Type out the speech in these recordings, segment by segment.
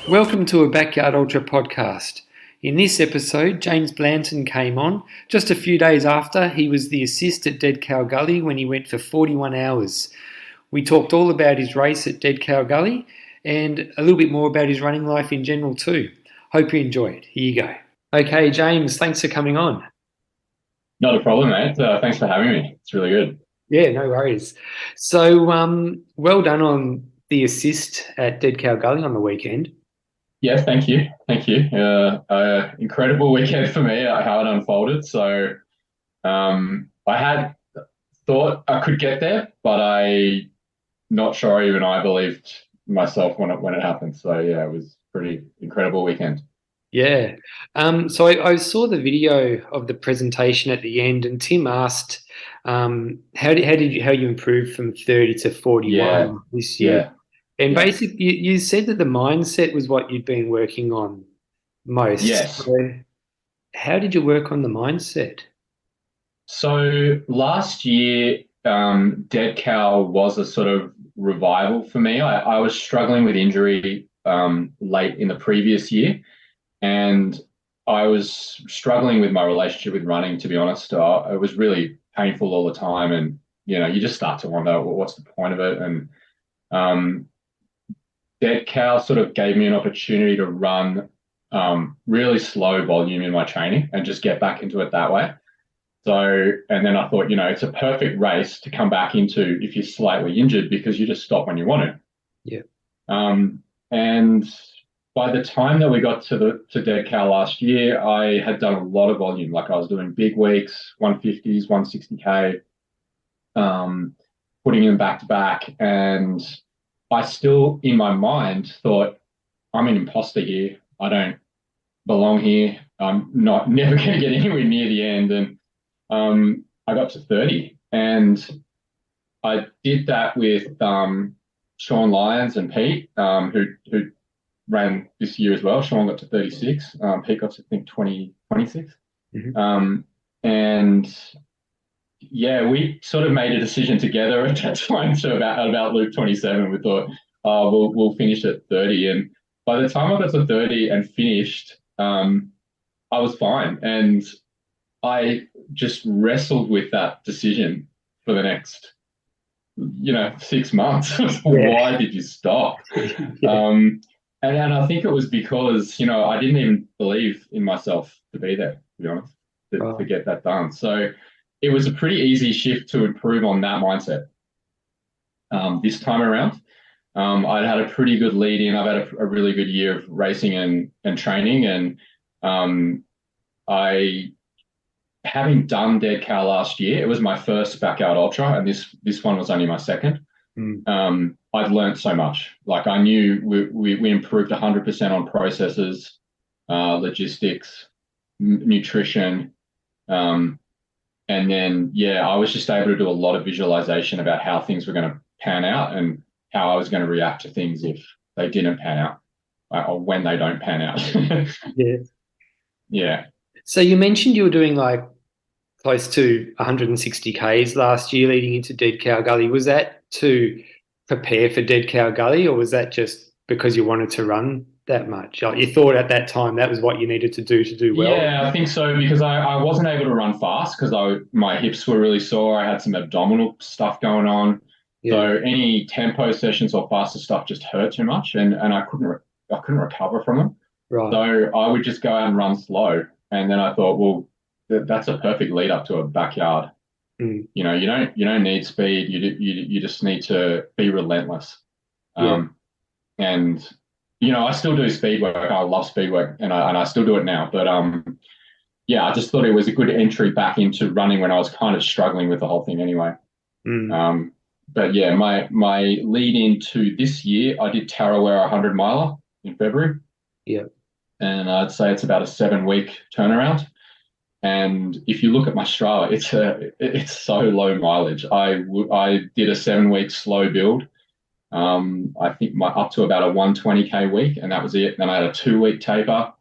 Welcome to a Backyard Ultra podcast. In this episode, James Blanton came on just a few days after he was the assist at Dead Cow Gully when he went for 41 hours. We talked all about his race at Dead Cow Gully and a little bit more about his running life in general too. Hope you enjoy it. Here you go. Okay, James, thanks for coming on. Not a problem, mate. Thanks for having me. It's really good. Yeah, no worries. So, well done on the assist at Dead Cow Gully on the weekend. Yeah, thank you. Thank you. Incredible weekend for me, how it unfolded. So I had thought I could get there, but not sure even I believed myself when it happened. So yeah, it was pretty incredible weekend. Yeah. So I saw the video of the presentation at the end, and Tim asked, how you improved from 30 to 41 this year? Yeah. And Yeah. basically, you said that the mindset was what you'd been working on most. Yes. So how did you work on the mindset? So last year, Dead Cow was a sort of revival for me. I was struggling with injury late in the previous year, and I was struggling with my relationship with running, to be honest. It was really painful all the time, and you just start to wonder, well, what's the point of it? And Dead Cow sort of gave me an opportunity to run really slow volume in my training and just get back into it that way. So, and then I thought, it's a perfect race to come back into if you're slightly injured, because you just stop when you want to. Yeah. And by the time that we got to Dead Cow last year, I had done a lot of volume. Like, I was doing big weeks, 150s, 160K, putting them back to back. And I still, in my mind, thought, I'm an imposter here. I don't belong here. I'm never going to get anywhere near the end. And I got to 30, and I did that with Sean Lyons and Pete, who ran this year as well. Sean got to 36. Pete got to, I think, 26. Mm-hmm. And yeah, we sort of made a decision together at that time to about Loop 27. We thought, we'll finish at 30. And by the time I got to 30 and finished, I was fine. And I just wrestled with that decision for the next, 6 months. Why did you stop? Yeah. And I think it was because, I didn't even believe in myself to be there, to be honest, to get that done. So it was a pretty easy shift to improve on that mindset. This time around, I'd had a pretty good lead in. I've had a really good year of racing and training. And having done Dead Cow last year, it was my first backyard ultra, and this one was only my second. I'd learned so much. Like, I knew we improved 100% on processes, logistics, nutrition, and then I was just able to do a lot of visualization about how things were going to pan out and how I was going to react to things if they didn't pan out, or when they don't pan out. Yeah. Yeah. So you mentioned you were doing like close to 160 Ks last year leading into Dead Cow Gully. Was that to prepare for Dead Cow Gully, or was that just because you wanted to run that much? Like, you thought at that time that was what you needed to do well? Yeah, I think so, because I wasn't able to run fast because my hips were really sore. I had some abdominal stuff going on. Yeah. So any tempo sessions or faster stuff just hurt too much, and I couldn't recover from them. Right. So I would just go out and run slow. And then I thought, well, that's a perfect lead up to a backyard. You don't need speed. You just need to be relentless. And I still do speed work. I love speed work, and I still do it now. But I just thought it was a good entry back into running when I was kind of struggling with the whole thing anyway. But yeah, my lead into this year, I did Tarawera 100 miler in February. Yeah. And I'd say it's about a 7-week turnaround. And if you look at my Strava, it's so low mileage. I did a 7-week slow build. I think up to about a 120K week, and that was it. Then I had a 2-week taper.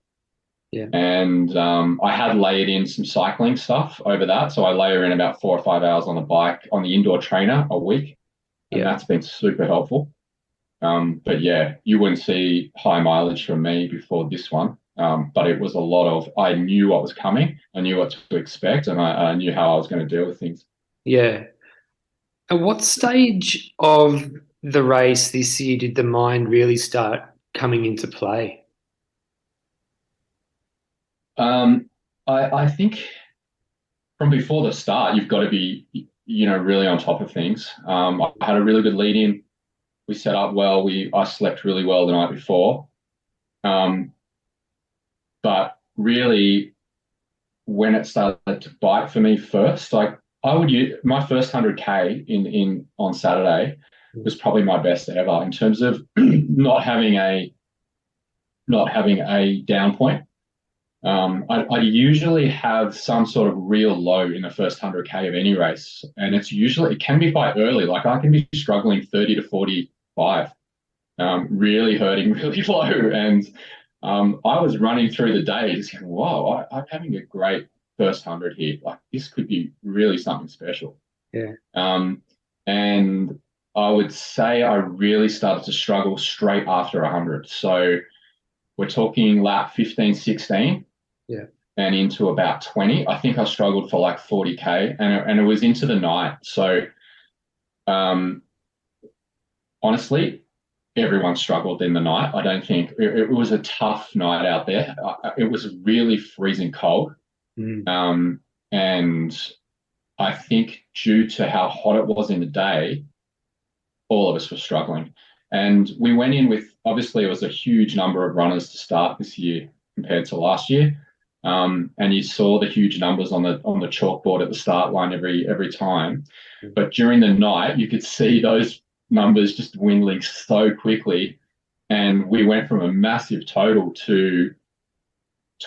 Yeah. And I had layered in some cycling stuff over that. So I layer in about 4 or 5 hours on the bike on the indoor trainer a week. And that's been super helpful. But yeah, you wouldn't see high mileage from me before this one. But it was a lot of, I knew what was coming, I knew what to expect, and I knew how I was going to deal with things. Yeah. At what stage of the race this year did the mind really start coming into play? Um, I think from before the start, you've got to be, really on top of things. I had a really good lead in. We set up well. I slept really well the night before. Um, but really, when it started to bite for me first, like I would use my first 100K in on Saturday was probably my best ever in terms of not having a down point. I usually have some sort of real low in the first 100K of any race, and it can be quite early. Like I can be struggling 30 to 45, really hurting really low, and I was running through the day just going, "Whoa, I'm having a great first 100 here. Like this could be really something special." Yeah. Um, and I would say I really started to struggle straight after 100. So we're talking lap 15, 16 Yeah. and into about 20. I think I struggled for like 40K and it was into the night. So um, honestly, everyone struggled in the night. I don't think it was a tough night out there. It was really freezing cold. Mm. Um, and I think due to how hot it was in the day, all of us were struggling. And we went in with, obviously, it was a huge number of runners to start this year compared to last year. And you saw the huge numbers on the chalkboard at the start line every time. But during the night, you could see those numbers just dwindling so quickly. And we went from a massive total to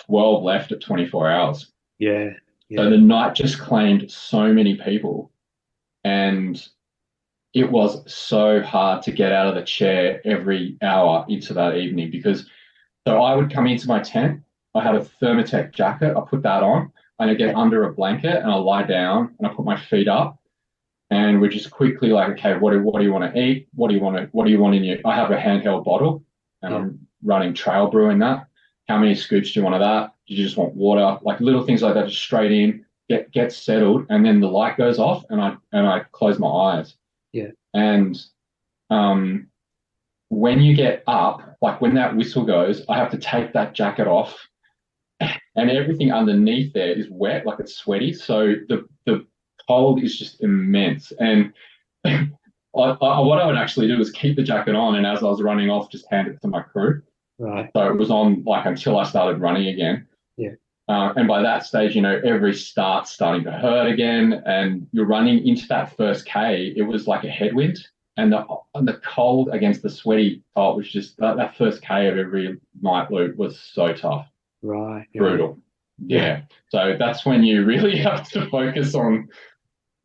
12 left at 24 hours. Yeah. So Yeah. the night just claimed so many people. And it was so hard to get out of the chair every hour into that evening because so I would come into my tent. I had a Thermatech jacket. I put that on and I get under a blanket and I lie down and I put my feet up and we're just quickly like, okay, what do you want to eat? What do you want in your? I have a handheld bottle and Yeah. I'm running trail brew in that. How many scoops do you want of that? Do you just want water? Like little things like that, just straight in, get settled, and then the light goes off and I close my eyes. Yeah. And um, when you get up, like when that whistle goes, I have to take that jacket off, and everything underneath there is wet, like it's sweaty. So the cold is just immense. And what I would actually do is keep the jacket on, and as I was running off, just hand it to my crew. Right. So it was on like until I started running again. Yeah. And by that stage, every start's starting to hurt again, and you're running into that first K. It was like a headwind, and the cold against the sweaty top was just that first K of every night loop was so tough, Right. Yeah. brutal. Yeah. Yeah. So that's when you really have to focus on,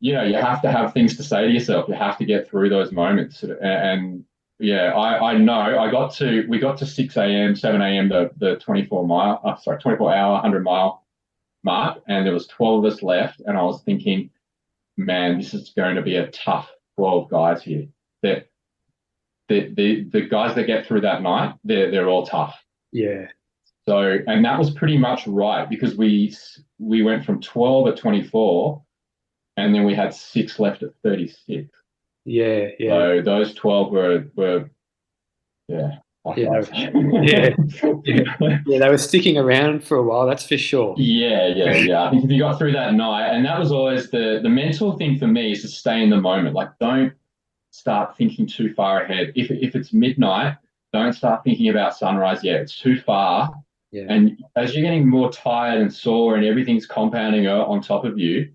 you have to have things to say to yourself. You have to get through those moments. And yeah, I know we got to 6 a.m., 7 a.m., the 24 hour, 100-mile mark, and there was 12 of us left. And I was thinking, man, this is going to be a tough 12 guys here. That the guys that get through that night, they're all tough. Yeah. So, and that was pretty much right because we went from 12 at 24 and then we had 6 left at 36. Yeah. Yeah. So those 12 were yeah. Yeah. Yeah. Yeah. Yeah. They were sticking around for a while, that's for sure. Yeah. I think if you got through that night, and that was always the mental thing for me is to stay in the moment. Like, don't start thinking too far ahead. If it's midnight, don't start thinking about sunrise yet. It's too far. Yeah. And as you're getting more tired and sore and everything's compounding on top of you,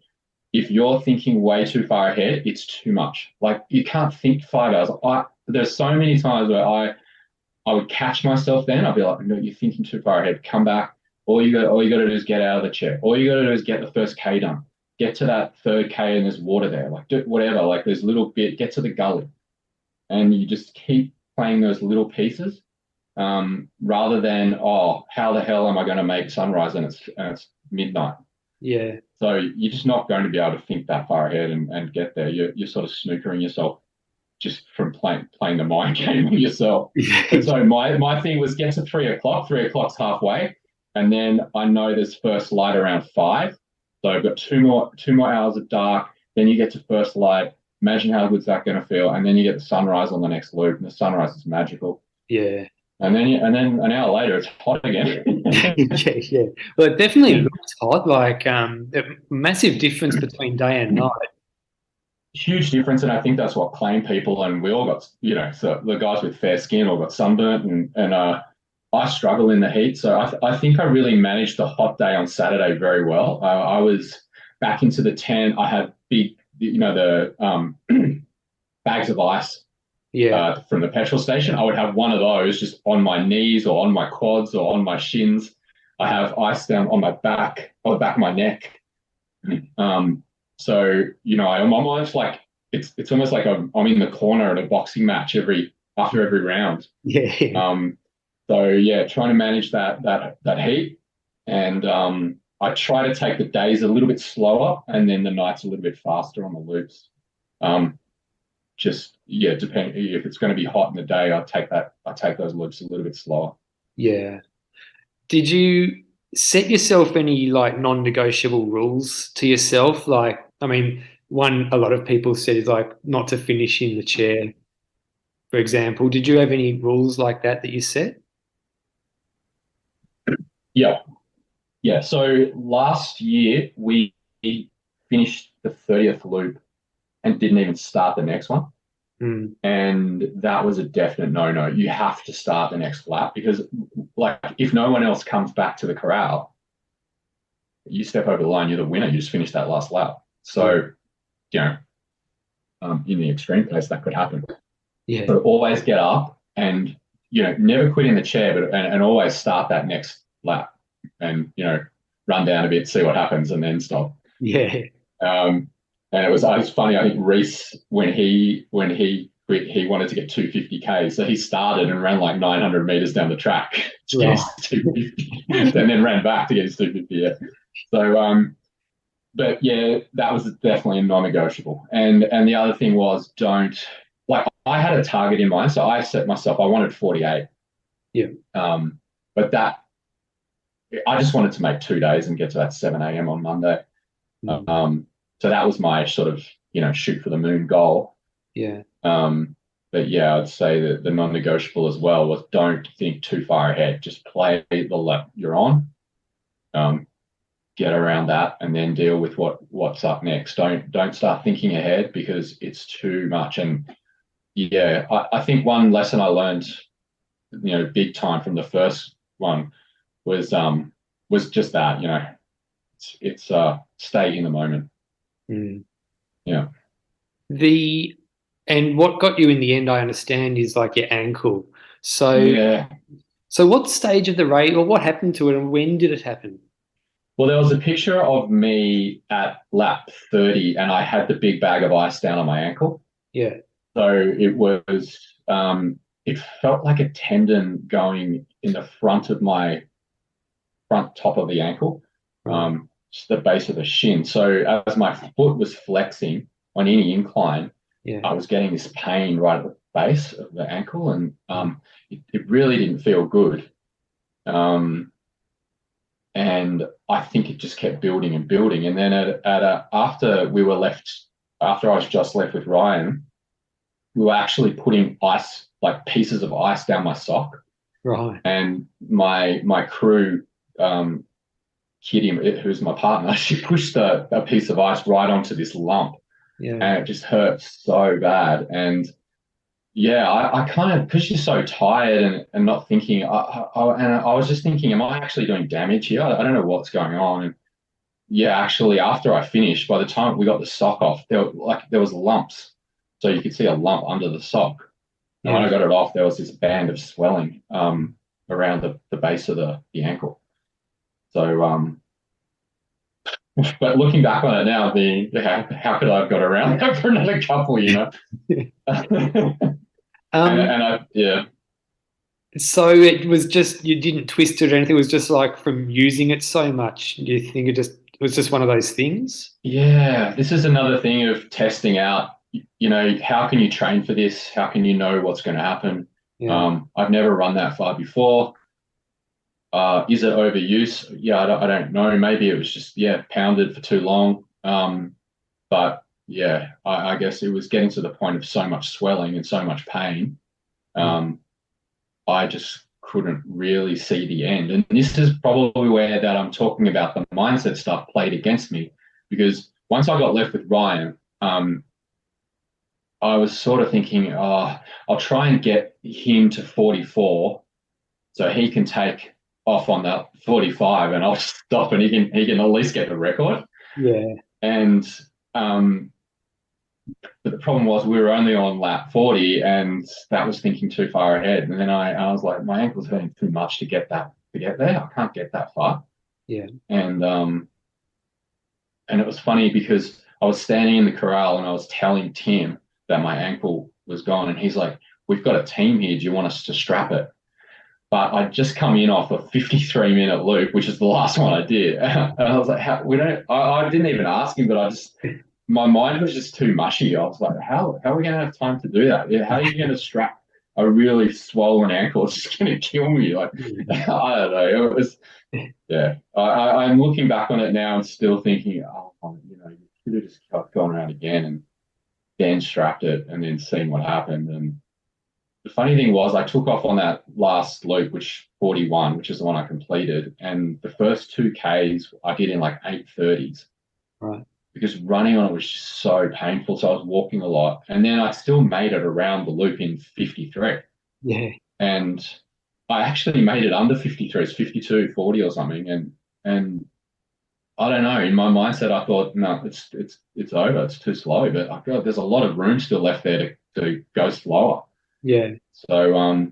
if you're thinking way too far ahead, it's too much. Like you can't think 5 hours. There's so many times where I would catch myself then. I'd be like, no, you're thinking too far ahead. Come back. All you got to do is get out of the chair. All you got to do is get the first K done. Get to that third K and there's water there. Like do whatever. Like there's little bit. Get to the gully, and you just keep playing those little pieces, rather than how the hell am I going to make sunrise and it's midnight. Yeah. So you're just not going to be able to think that far ahead and get there. You're sort of snookering yourself. just from playing the mind game with yourself. Yeah. But so my thing was get to 3 o'clock. 3 o'clock's halfway, and then I know there's first light around 5. So I've got two more hours of dark. Then you get to first light. Imagine how good's that going to feel, and then you get the sunrise on the next loop, and the sunrise is magical. Yeah. And then an hour later, it's hot again. Yeah. Well, it definitely looks hot. Like a massive difference between day and night. Huge difference, and I think that's what claimed people, and we all got, so the guys with fair skin all got sunburnt, and I struggle in the heat. So I think I really managed the hot day on Saturday very well. I was back into the tent. I had big, the bags of ice from the petrol station. I would have one of those just on my knees or on my quads or on my shins. I have ice down on my back, on the back of my neck. So, I'm almost like, it's almost like I'm in the corner at a boxing match after every round. Yeah. So yeah, trying to manage that heat, and I try to take the days a little bit slower, and then the nights a little bit faster on the loops. Depending if it's going to be hot in the day, I take those loops a little bit slower. Yeah. Did you set yourself any like non-negotiable rules to yourself? Like, I mean, one a lot of people said is like not to finish in the chair, for example. Did you have any rules like that you set? Yeah. So last year we finished the 30th loop and didn't even start the next one. And that was a definite no-no. You have to start the next lap, because like if no one else comes back to the corral, you step over the line, you're the winner. You just finish that last lap. So, in the extreme case, that could happen. Yeah. But always get up and, never quit in the chair, but and always start that next lap and, run down a bit, see what happens, and then stop. Yeah. And it was funny. I think Reese, when he quit, he wanted to get 250k, so he started and ran like 900 meters down the track to get his 250, and then ran back to get his 250. Yeah. So, but yeah, that was definitely a non-negotiable. And the other thing was, I had a target in mind, so I set myself. I wanted 48. Yeah. But I just wanted to make 2 days and get to that 7 a.m. on Monday. So that was my sort of, shoot for the moon goal. Yeah. But yeah, I'd say that the non-negotiable as well was don't think too far ahead. Just play the lap you're on, get around that, and then deal with what's up next. Don't start thinking ahead, because it's too much. And yeah, I think one lesson I learned, big time from the first one was just that, it's stay in the moment. Yeah. And what got you in the end, I understand, is like your ankle. So yeah. So what stage of the race, or what happened to it, and when did it happen? Well, there was a picture of me at lap 30, and I had the big bag of ice down on my ankle. Yeah. So it was, it felt like a tendon going in the front of my front top of the ankle. Just the base of the shin. So as my foot was flexing on any incline, I was getting this pain right at the base of the ankle, and it really didn't feel good. And I think it just kept building and building. And then after I was just left with Ryan, we were actually putting ice, like pieces of ice, down my sock. Right. And my crew, Kitty, who's my partner, she pushed a piece of ice right onto this lump. Yeah. And it just hurt so bad. And yeah, I kind of, because you're so tired and not thinking, I was just thinking, am I actually doing damage here? I don't know what's going on. And yeah, actually, after I finished, by the time we got the sock off, there was lumps. So you could see a lump under the sock. And when I got it off, there was this band of swelling around the base of the ankle. So, but looking back on it now, how could I have got around that for another couple, Yeah. So it was just, you didn't twist it or anything. It was just like from using it so much. Do you think it was just one of those things? Yeah, this is another thing of testing out how can you train for this? How can you know what's going to happen? Yeah. I've never run that far before. Is it overuse? Yeah, I don't know. Maybe it was just, pounded for too long. But yeah, I guess it was getting to the point of so much swelling and so much pain. Mm. I just couldn't really see the end. And this is probably where that I'm talking about the mindset stuff played against me, because once I got left with Ryan, I was sort of thinking, oh, I'll try and get him to 44 so he can take off on that 45 and I'll stop and he can at least get the record. Yeah. And but the problem was we were only on lap 40 and that was thinking too far ahead. And then I was like, my ankle's hurting too much to get there. I can't get that far. Yeah. And it was funny because I was standing in the corral and I was telling Tim that my ankle was gone. And he's like, we've got a team here. Do you want us to strap it? But I'd just come in off a 53-minute loop, which is the last one I did. And I was like, I didn't even ask him, but my mind was just too mushy. I was like, how are we going to have time to do that? Yeah, how are you going to strap a really swollen ankle? It's just going to kill me. Like, I don't know. It was, yeah. I'm looking back on it now and still thinking, you could have just gone around again and then strapped it and then seen what happened. And the funny thing was I took off on that last loop, which 41, which is the one I completed. And the first 2Ks I did in like 8:30s. Right. Because running on it was just so painful. So I was walking a lot. And then I still made it around the loop in 53. Yeah. And I actually made it under 53. It's 52:40 or something. And I don't know. In my mindset, I thought, no, it's over. It's too slow. But I feel like there's a lot of room still left there to go slower. Yeah. So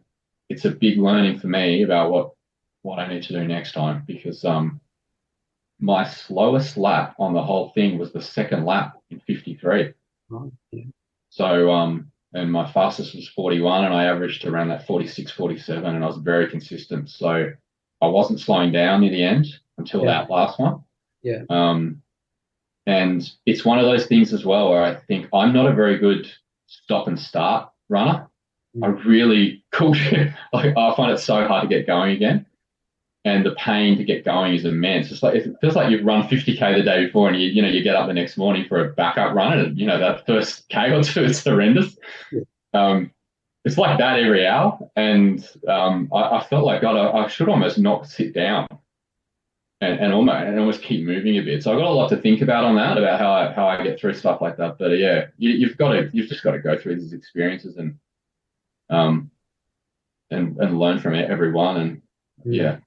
it's a big learning for me about what I need to do next time, because my slowest lap on the whole thing was the second lap in 53. Right. Yeah. So and my fastest was 41 and I averaged around that 46, 47 and I was very consistent. So I wasn't slowing down near the end until that last one. Yeah. And it's one of those things as well where I think I'm not a very good stop and start runner. I really like I find it so hard to get going again, and the pain to get going is immense. It's like it feels like you've run 50K the day before, and you get up the next morning for a backup run, and that first K or two is horrendous. Yeah. It's like that every hour, and I felt like God, I should almost not sit down and almost keep moving a bit. So I've got a lot to think about on that, about how I get through stuff like that. But yeah, you've just got to go through these experiences and learn from everyone. And yeah,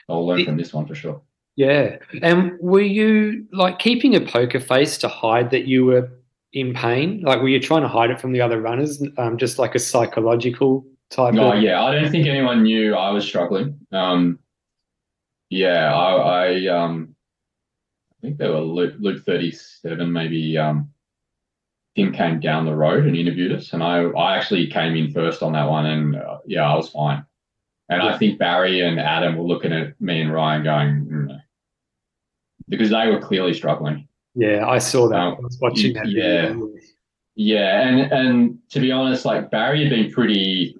I'll learn from this one for sure. Yeah. And were you like keeping a poker face to hide that you were in pain? Like, were you trying to hide it from the other runners, just like a psychological type of... Yeah, I don't think anyone knew I was struggling. Yeah, I think they were Luke 37, maybe. Tim came down the road and interviewed us, and I actually came in first on that one, and I was fine. And I think Barry and Adam were looking at me and Ryan going, because they were clearly struggling. Yeah, I saw that. I was watching that video. Yeah, and to be honest, like Barry had been pretty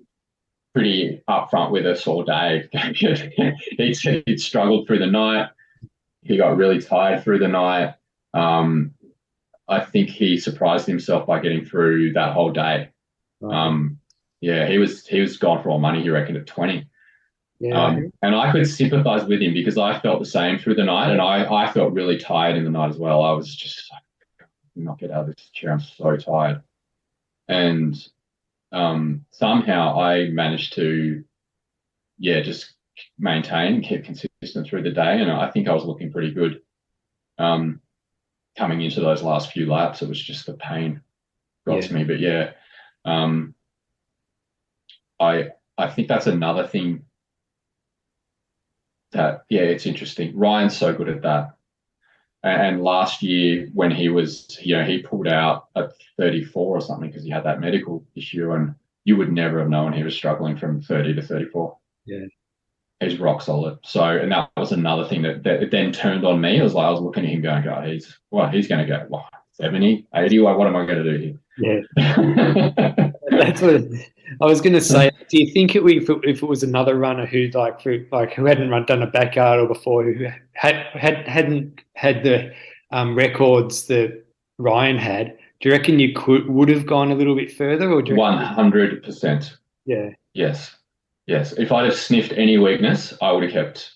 upfront with us all day. He said he'd struggled through the night. He got really tired through the night. I think he surprised himself by getting through that whole day. Right. He was gone for all money, he reckoned, at 20. Yeah. And I could sympathize with him because I felt the same through the night, and I felt really tired in the night as well. I was just like, not get out of this chair, I'm so tired. And somehow I managed to just maintain, keep consistent through the day, and I think I was looking pretty good. Coming into those last few laps, it was just the pain got to me. But I think that's another thing that it's interesting. Ryan's so good at that. And last year when he was, he pulled out at 34 or something because he had that medical issue, and you would never have known he was struggling from 30 to 34. Yeah. He's rock solid. So, and that was another thing that then turned on me. It was like I was looking at him going, he's going to go. Wow, 70, 80. Like, what am I going to do Yeah. here? That's what I was going to say. Do you think if it was another runner who who hadn't done a backyard or before, who hadn't had the records that Ryan had, do you reckon you would have gone a little bit further, or do you reckon, 100%. yeah, Yes. Yes. If I'd have sniffed any weakness, I would have kept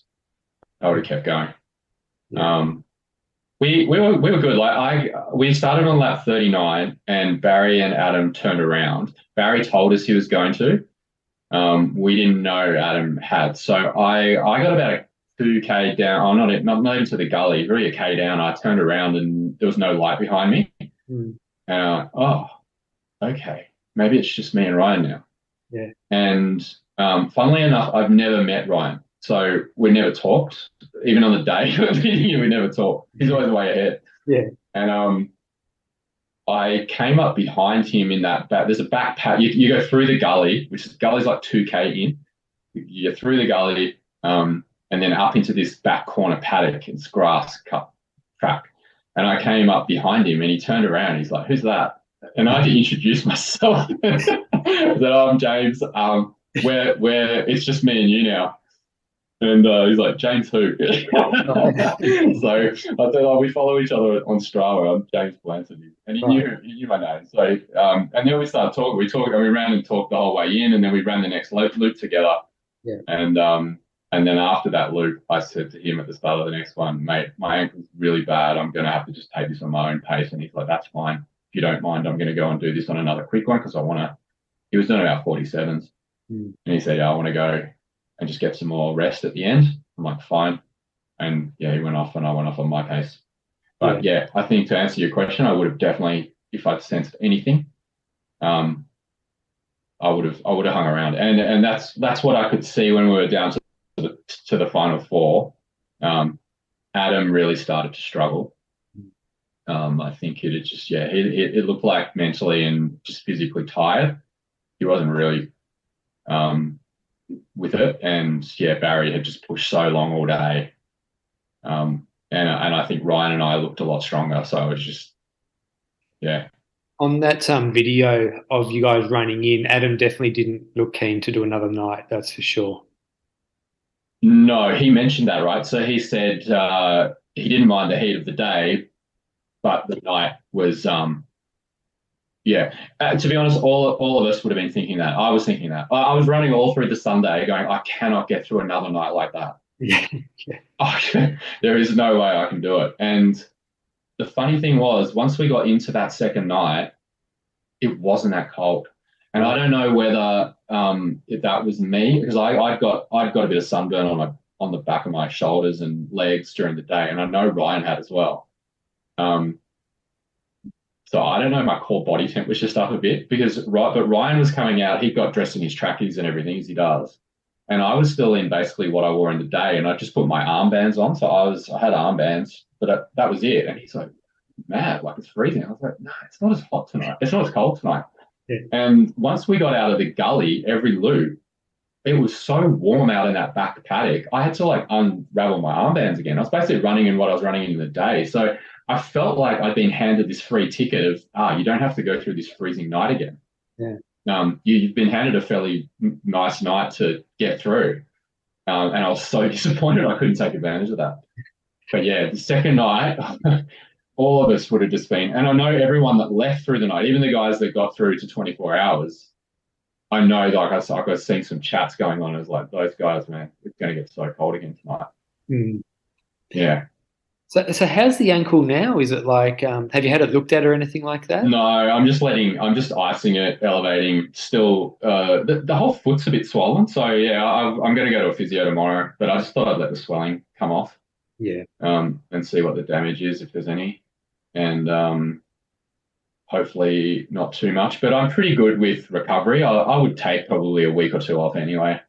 going. yeah, We were good. We started on lap 39 and Barry and Adam turned around. Barry told us he was going to. We didn't know Adam had. So I got about a 2K down. Oh, not even to the gully, really a K down. I turned around and there was no light behind me. mm, And okay, maybe it's just me and Ryan now. yeah, And funnily enough, I've never met Ryan. So we never talked. Even on the day of the meeting, we never talked. He's always way ahead. yeah, And I came up behind him in that back. There's a back path. You go through the gully, which is gully's like 2K in. You get through the gully, and then up into this back corner paddock. It's grass cut track. And I came up behind him, and he turned around. He's like, "Who's that?" And I had to introduce myself. I said, "Oh, I'm James. Where it's just me and you now." And he's like, "James who?" So I said, "Oh, we follow each other on Strava. I'm James Blanton." And he knew my name. So and then we started talking. We talked and we ran and talked the whole way in, and then we ran the next loop together. yeah, And then after that loop, I said to him at the start of the next one, "Mate, my ankle's really bad. I'm going to have to just take this on my own pace." And he's like, "That's fine. If you don't mind, I'm going to go and do this on another quick one because I want to." He was doing about 47s. mm, And he said, "Yeah, I want to go and just get some more rest at the end." I'm like, "Fine." And yeah, he went off and I went off on my pace. But yeah, I think to answer your question, I would have definitely, if I'd sensed anything, I would have hung around. And that's what I could see when we were down to the final four. Adam really started to struggle. I think it just it looked like mentally and just physically tired. He wasn't really with it, and yeah, Barry had just pushed so long all day, and I think Ryan and I looked a lot stronger. So it was just yeah. On that video of you guys running in, Adam definitely didn't look keen to do another night. That's for sure. No, he mentioned that, right? So he said he didn't mind the heat of the day, but the night was yeah. To be honest, all of us would have been thinking that. I was thinking that. I was running all through the Sunday, going, I cannot get through another night like that. Yeah, There is no way I can do it. And the funny thing was, once we got into that second night, it wasn't that cold. And I don't know whether if that was me, because I'd got a bit of sunburn on the back of my shoulders and legs during the day, and I know Ryan had as well. So I don't know, my core body temp was just up a bit but Ryan was coming out, he got dressed in his trackies and everything as he does. And I was still in basically what I wore in the day, and I just put my armbands on. So I had armbands, but that was it. And he's like, "Mad, like it's freezing." I was like, "No, it's not as hot tonight. It's not as cold tonight." yeah, And once we got out of the gully, every loop, it was so warm out in that back paddock. I had to like unravel my armbands again. I was basically running in what I was running in the day. So I felt like I'd been handed this free ticket of, you don't have to go through this freezing night again. yeah. You've been handed a fairly nice night to get through. And I was so disappointed I couldn't take advantage of that. But yeah, the second night, all of us would have just been, and I know everyone that left through the night, even the guys that got through to 24 hours, I know like I was seeing some chats going on. It was like, those guys, man, it's going to get so cold again tonight. Mm. Yeah. So how's the ankle now? Is it like, have you had it looked at or anything like that? No, I'm just icing it, elevating. Still, the whole foot's a bit swollen. So yeah, I'm going to go to a physio tomorrow. But I just thought I'd let the swelling come off. Yeah. And see what the damage is if there's any, and hopefully not too much. But I'm pretty good with recovery. I would take probably a week or two off anyway.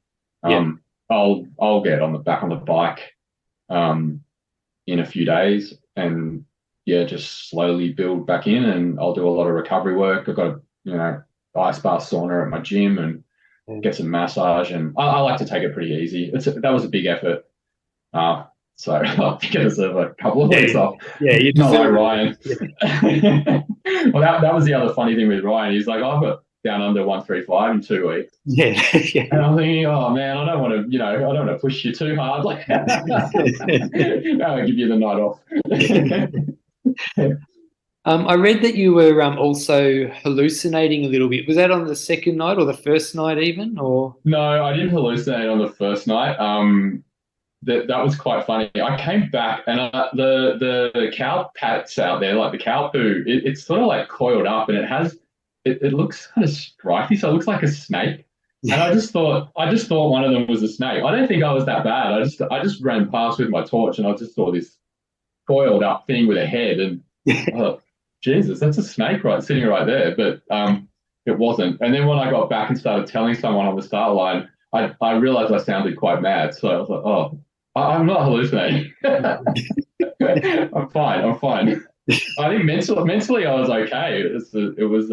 Yeah. I'll get back on the bike. In a few days and yeah, just slowly build back in, and I'll do a lot of recovery work. I've got a ice bath sauna at my gym and get some massage, and I like to take it pretty easy. That was a big effort. So I'll get us a couple of weeks off. Yeah, you Not like deserve Ryan. it. Well, that was the other funny thing with Ryan. He's like, I've got down under 135 in 2 weeks. Yeah, yeah. And I'm thinking, oh man, I don't want to, I don't want to push you too hard. Like, I'll give you the night off. I read that you were also hallucinating a little bit. Was that on the second night or the first night even? Or No, I didn't hallucinate on the first night. That was quite funny. I came back and the cow pats out there, like the cow poo, it's sort of like coiled up and it looks kind of stripy, so it looks like a snake. And I just thought one of them was a snake. I don't think I was that bad. I just ran past with my torch and I just saw this coiled up thing with a head and I thought, Jesus, that's a snake sitting right there. But it wasn't. And then when I got back and started telling someone on the start line, I realized I sounded quite mad. So I was like, oh, I'm not hallucinating. I'm fine. I think mentally I was okay. It was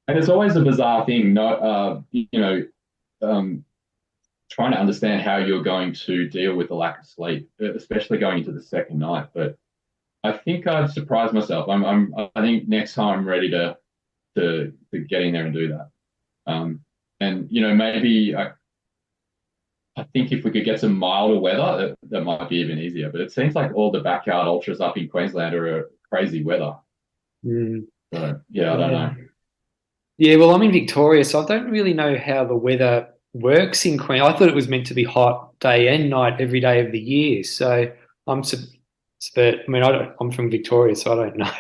and it's always a bizarre thing, trying to understand how you're going to deal with the lack of sleep, especially going into the second night. But I think I've surprised myself. I think next time I'm ready to get in there and do that. And maybe I think if we could get some milder weather, that might be even easier. But it seems like all the backyard ultras up in Queensland are crazy weather. Mm. So yeah, I don't know. Yeah, well, I'm in Victoria, so I don't really know how the weather works in Queensland. I thought it was meant to be hot day and night every day of the year. So but I mean, I'm from Victoria, so I don't know.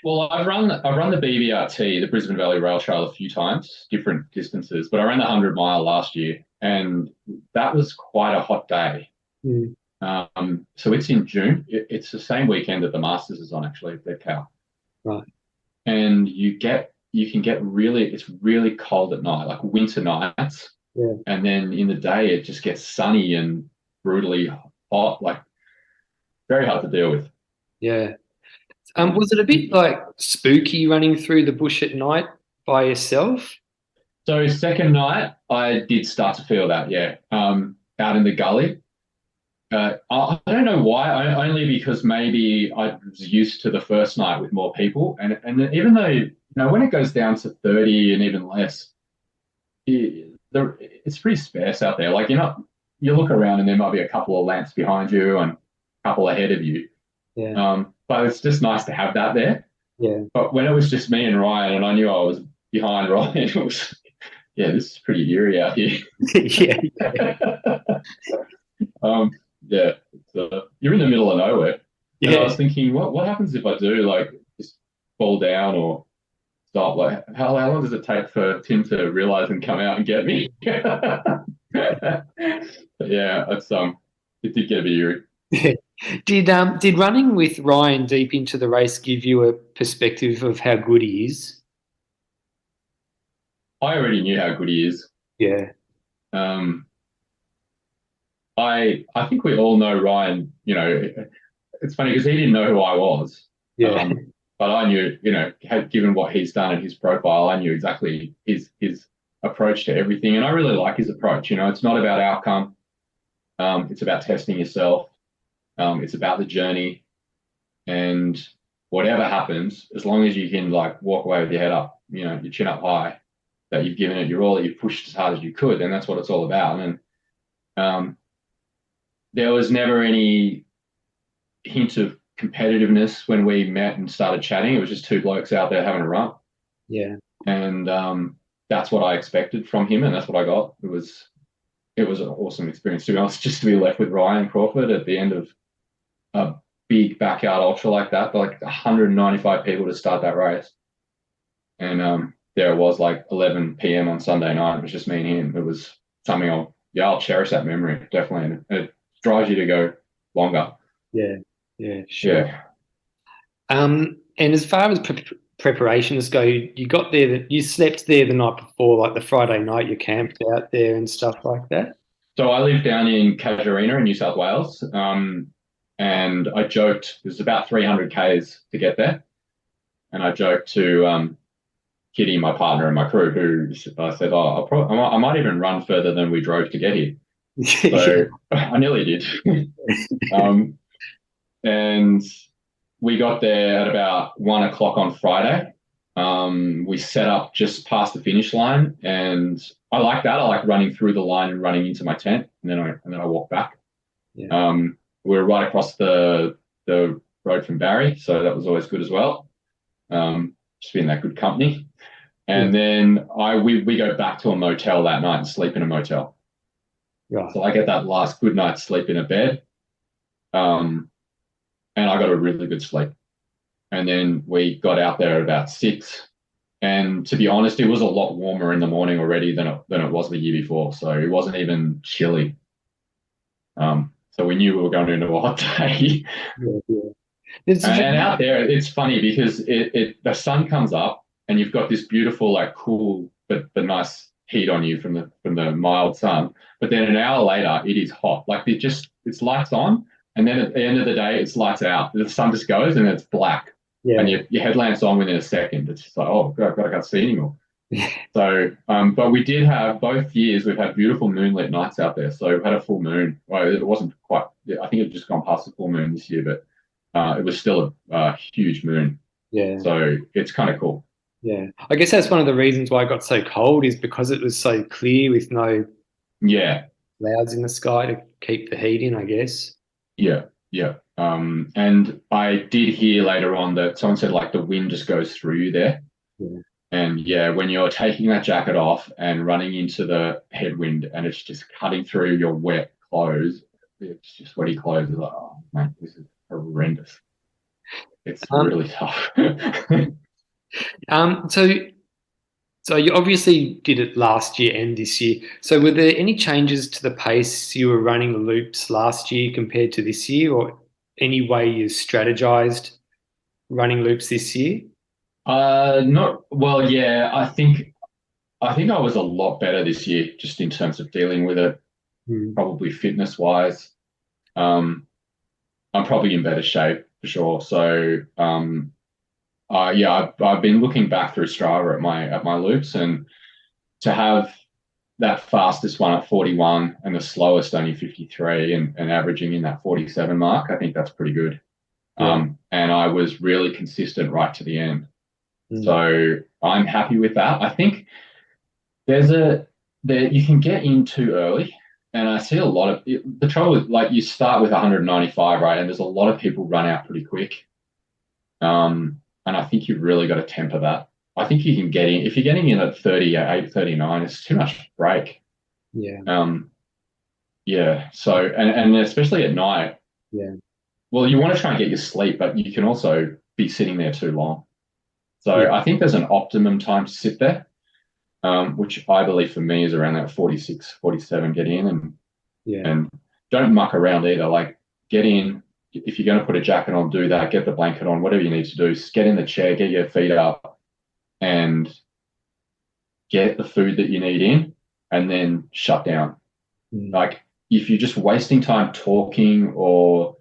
Well, I've run the BVRT, the Brisbane Valley Rail Trail, a few times, different distances, but I ran the 100-mile last year, and that was quite a hot day. Mm. So it's in June. It's the same weekend that the Masters is on, actually, at Dead Cow. Right. And it's really cold at night, like winter nights. Yeah. And then in the day, it just gets sunny and brutally hot, like very hard to deal with. Yeah. Was it a bit like spooky running through the bush at night by yourself? So second night, I did start to feel that, yeah. Out in the gully. I don't know why, only because maybe I was used to the first night with more people. And even though, when it goes down to 30 and even less, it's pretty sparse out there. Like, you look around and there might be a couple of lamps behind you and a couple ahead of you. Yeah. But it's just nice to have that there. Yeah. But when it was just me and Ryan and I knew I was behind Ryan, it was, yeah, this is pretty eerie out here. Yeah. Yeah, you're in the middle of nowhere. Yeah. And I was thinking, what happens if I do just fall down or stop? Like, how long does it take for Tim to realize and come out and get me? But yeah, it did get a bit eerie. Did running with Ryan deep into the race give you a perspective of how good he is? I already knew how good he is. Yeah. I think we all know Ryan. It's funny because he didn't know who I was. Yeah. But I knew, given what he's done and his profile, I knew exactly his approach to everything, and I really like his approach. It's not about outcome. It's about testing yourself. It's about the journey, and whatever happens, as long as you can walk away with your head up, your chin up high, that you've given it your all, that you've pushed as hard as you could, then that's what it's all about. And there was never any hint of competitiveness when we met and started chatting. It was just two blokes out there having a run. Yeah. And that's what I expected from him, and that's what I got. It was an awesome experience, to be honest, just to be left with Ryan Crawford at the end of a big backyard ultra like that, like 195 people to start that race. And there it was, like 11 p.m. on Sunday night. It was just me and him. It was something I'll cherish that memory, definitely. And it drives you to go longer. Yeah, sure. Yeah. And as far as preparations go, you got there, you slept there the night before, like the Friday night, you camped out there and stuff like that? So I live down in Casuarina in New South Wales, and I joked, it was about 300 Ks to get there, and I joked to Kitty, my partner and my crew, who I said, I might even run further than we drove to get here. Yeah. So I nearly did. um, and we got there at about 1 o'clock on Friday. We set up just past the finish line, and I like that. I like running through the line and running into my tent, and then I walk back. Yeah. We were right across the road from Barry, so that was always good as well. Just being that good company. Yeah. And then we go back to a motel that night and sleep in a motel. Right. So I get that last good night's sleep in a bed, um, and I got a really good sleep. And then we got out there at about 6. And to be honest, it was a lot warmer in the morning already than it was the year before. So it wasn't even chilly. So we knew we were going into a hot day. Yeah. Yeah. It's, And out there, it's funny because the sun comes up and you've got this beautiful, like cool but nice heat on you from the mild sun. But then an hour later, it is hot. Like it's lights on, and then at the end of the day, it's lights out. The sun just goes and it's black, and yeah. your headlamps on within a second. It's just like, oh God, I can't see anymore. Yeah. So, but we did have both years. We've had beautiful moonlit nights out there. So we had a full moon. Well, it wasn't quite. I think it had just gone past the full moon this year, but it was still a huge moon. Yeah. So it's kind of cool. Yeah. I guess that's one of the reasons why it got so cold is because it was so clear with no Yeah, clouds in the sky to keep the heat in, I guess. yeah, yeah. And I did hear later on that someone said like the wind just goes through you there. Yeah. And yeah, when you're taking that jacket off and running into the headwind and it's just cutting through your wet clothes, it's just sweaty clothes. It's like, oh man, this is horrendous. It's Um, really tough. um, so so you obviously did it last year and this year. So were there any changes to the pace you were running the loops last year compared to this year, or any way you strategized running loops this year? Not well, yeah. I think I was a lot better this year, just in terms of dealing with it, Hmm. probably fitness wise. Um, I'm probably in better shape for sure. So, yeah, I've been looking back through Strava at my loops, and to have that fastest one at 41 and the slowest only 53 and averaging in that 47 mark, I think that's pretty good. Yeah. And I was really consistent right to the end. Hmm. So I'm happy with that. I think there's a there you can get in too early, and I see a lot of the trouble with like you start with 195, right? And there's a lot of people run out pretty quick. And I think you've really got to temper that. I think you can get in if you're getting in at 38, 39, it's too much break. Yeah. Um, yeah. So and especially at night, Yeah. well, you want to try and get your sleep, but you can also be sitting there too long. Yeah. So I think there's an optimum time to sit there, which I believe for me is around that 46, 47. Get in Yeah. and don't muck around either. Like get in. If you're going to put a jacket on, do that. Get the blanket on, whatever you need to do. Just get in the chair, get your feet up, and get the food that you need in, and then shut down. Mm. Like if you're just wasting time talking, or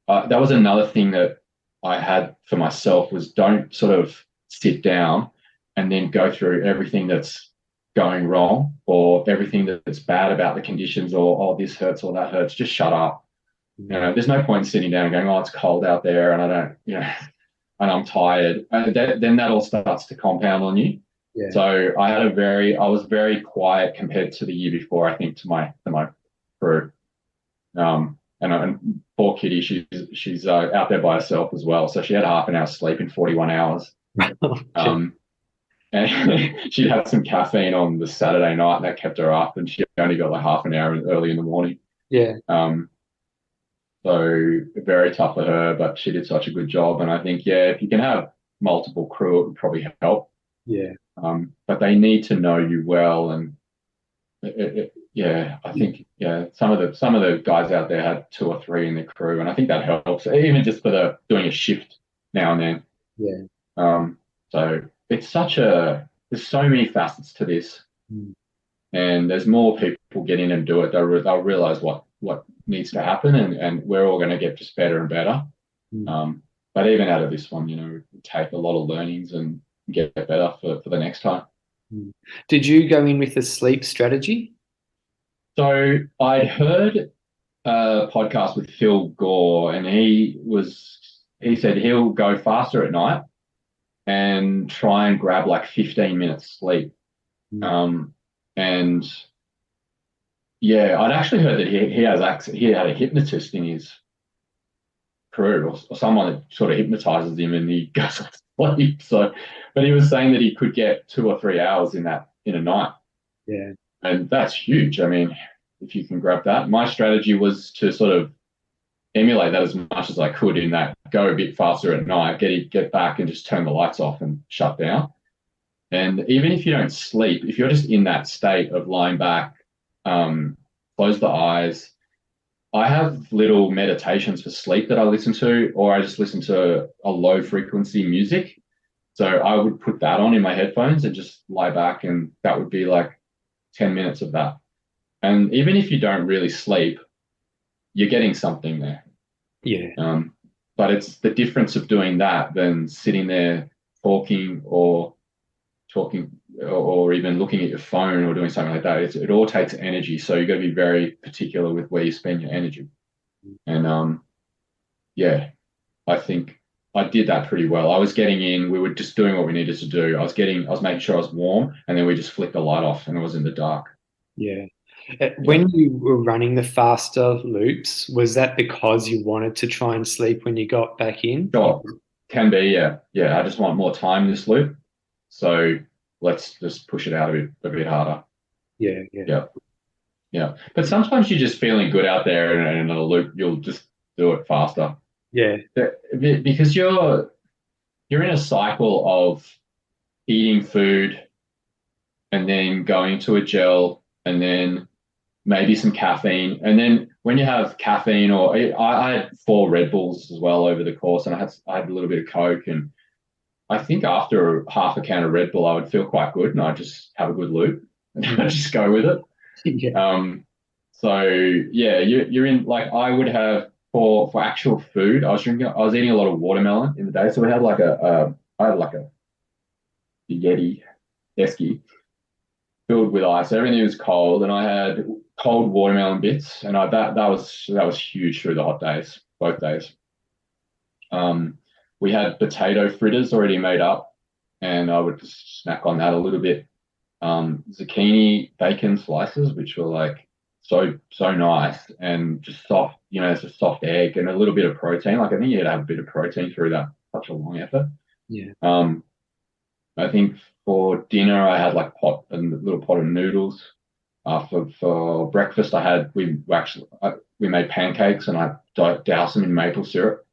that was another thing that I had for myself was don't sort of sit down and then go through everything that's going wrong or everything that's bad about the conditions or oh this hurts or that hurts. Just shut up. There's no point sitting down and going, oh, it's cold out there and I don't, and I'm tired. Then that all starts to compound on you. Yeah. So I was very quiet compared to the year before, I think, to my crew. And poor Kitty, she's out there by herself as well. So she had half an hour sleep in 41 hours. Um, and she'd had some caffeine on the Saturday night and that kept her up, and she only got like half an hour early in the morning. Yeah. So very tough for her, but she did such a good job. And I think, yeah, if you can have multiple crew, it would probably help. Yeah. But they need to know you well. And I think, some of the guys out there had 2 or 3 in the crew. And I think that helps, even just for doing a shift now and then. Yeah. So it's there's so many facets to this. Mm. And there's more people get in and do it. They'll realize what needs to happen, and we're all going to get just better and better. But even out of this one, we take a lot of learnings and get better for the next time. Did you go in with a sleep strategy? So I'd heard a podcast with Phil Gore, and he said he'll go faster at night and try and grab like 15 minutes sleep. Mm. And yeah, I'd actually heard that he had a hypnotist in his crew, or someone that sort of hypnotizes him and he goes to sleep. So, but he was saying that he could get 2 or 3 hours in a night. Yeah. And that's huge. I mean, if you can grab that. My strategy was to sort of emulate that as much as I could, in that go a bit faster at night, get back and just turn the lights off and shut down. And even if you don't sleep, if you're just in that state of lying back, close the eyes. I have little meditations for sleep that I listen to, or I just listen to a low frequency music. So I would put that on in my headphones and just lie back, and that would be like 10 minutes of that. And even if you don't really sleep, you're getting something there. Yeah. But it's the difference of doing that than sitting there talking or even looking at your phone or doing something like that. It all takes energy. So you've got to be very particular with where you spend your energy. And yeah, I think I did that pretty well. I was getting in, we were just doing what we needed to do. I was making sure I was warm, and then we just flicked the light off and it was in the dark. Yeah. Yeah. When you were running the faster loops, was that because you wanted to try and sleep when you got back in? Sure. Can be, yeah. Yeah, I just want more time in this loop. So let's just push it out a bit harder. Yeah. Yeah. Yeah. But sometimes you're just feeling good out there, and in a loop, you'll just do it faster. Yeah. Because you're in a cycle of eating food and then going to a gel and then maybe some caffeine. And then when you have caffeine, or I had 4 Red Bulls as well over the course, and I had a little bit of Coke, and I think after half a can of Red Bull, I would feel quite good, and I'd just have a good loop and I'd just go with it. Yeah. So yeah, you're in, like, I would have for actual food, I was eating a lot of watermelon in the day. So we had like I had like a Yeti esky filled with ice. Everything was cold, and I had cold watermelon bits, and that was huge through the hot days, both days. We had potato fritters already made up, and I would just snack on that a little bit. Zucchini bacon slices, which were like so nice, and just soft, it's a soft egg and a little bit of protein. Like, I think you had to have a bit of protein through that, such a long effort. Yeah. I think for dinner I had like a little pot of noodles. For breakfast we made pancakes, and I doused them in maple syrup.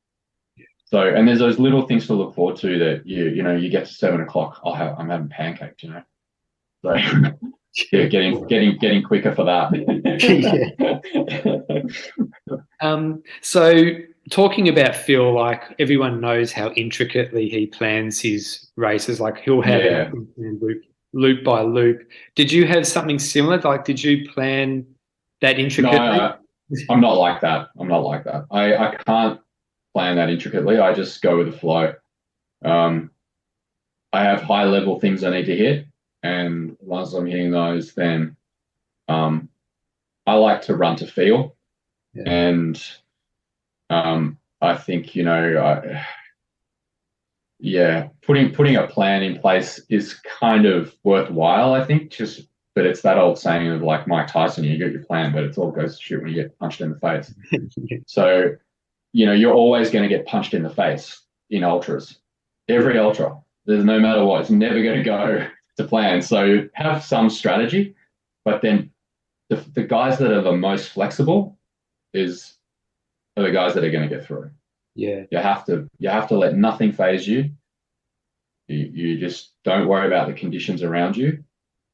So, and there's those little things to look forward to that you get to 7 o'clock, I'm having pancakes, So yeah, getting quicker for that. So talking about Phil, like, everyone knows how intricately he plans his races. Like, he'll have it loop by loop. Did you have something similar? Like, did you plan that intricately? No, I'm not like that. I can't plan that intricately. I just go with the flow. I have high level things I need to hit, and once I'm hitting those, then I like to run to feel. Yeah. And I think putting a plan in place is kind of worthwhile, I think. But it's that old saying of, like, Mike Tyson, you get your plan, but it all goes to shit when you get punched in the face. So you're always going to get punched in the face in ultras. Every ultra, there's, no matter what, it's never going to go to plan. So have some strategy, but then the guys that are the most flexible are the guys that are going to get through. Yeah. You have to let nothing phase you. You just don't worry about the conditions around you,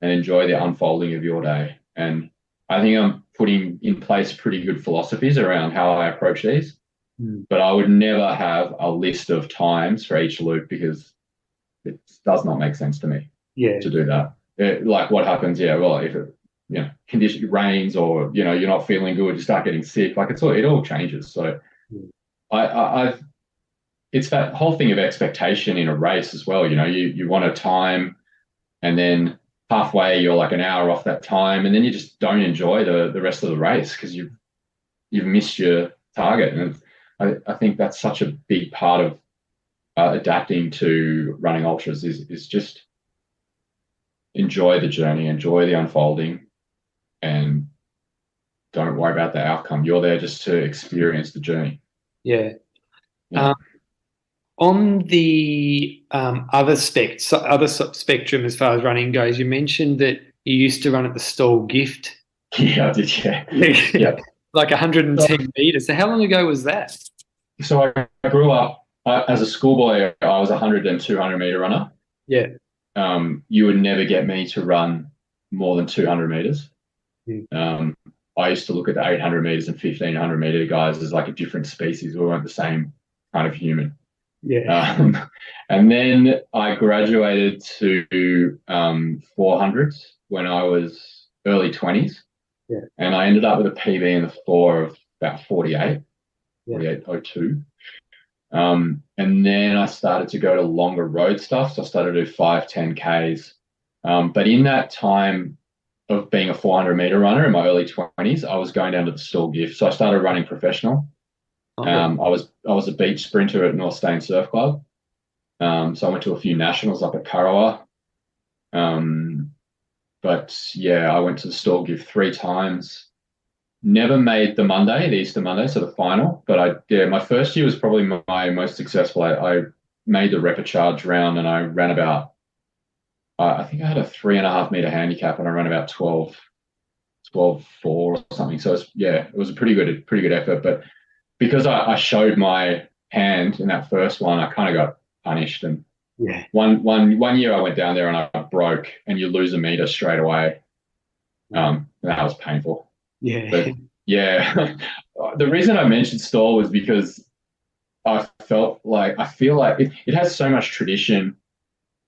and enjoy the unfolding of your day. And I think I'm putting in place pretty good philosophies around how I approach these. But I would never have a list of times for each loop, because it does not make sense to me to do that. Like, what happens? Yeah, well, if it condition rains, or you're not feeling good, you start getting sick. Like, it all changes. So it's that whole thing of expectation in a race as well. You want a time, and then halfway you're like an hour off that time, and then you just don't enjoy the rest of the race because you've missed your target. And I think that's such a big part of adapting to running ultras is just enjoy the journey, enjoy the unfolding, and don't worry about the outcome. You're there just to experience the journey. Yeah. Yeah. On the other spectrum as far as running goes, you mentioned that you used to run at the Stall Gift. Yeah, I did. Yeah. Yeah. Like 110 meters. So how long ago was that? So I grew up as a schoolboy. I was a 100 and 200 meter runner. Yeah. You would never get me to run more than 200 meters. I used to look at the 800 meters and 1500 meter guys as like a different species. We weren't the same kind of human. Yeah. And then I graduated to 400s when I was early 20s. Yeah. And I ended up with a PB in the four of about 48, Yeah. 48.02. And then I started to go to longer road stuff. So I started to do 5, 10Ks. But in that time of being a 400 meter runner in my early 20s, I was going down to the Stall Gift. So I started running professional. Okay. I was a beach sprinter at North Stain Surf Club. So I went to a few nationals up at Kurrawa. But yeah, I went to the Stall Gift 3 times. Never made the Monday, the Easter Monday, so the final. But my first year was probably my most successful. I made the repechage round and I ran about, I think I had a 3.5 meter handicap and I ran about 12.4 or something. So it was a pretty good effort. But because I showed my hand in that first one, I kind of got punished. And yeah, one year I went down there and I broke, and you lose a meter straight away. That was painful. Yeah. But yeah, the reason I mentioned Stall was because I feel like it has so much tradition,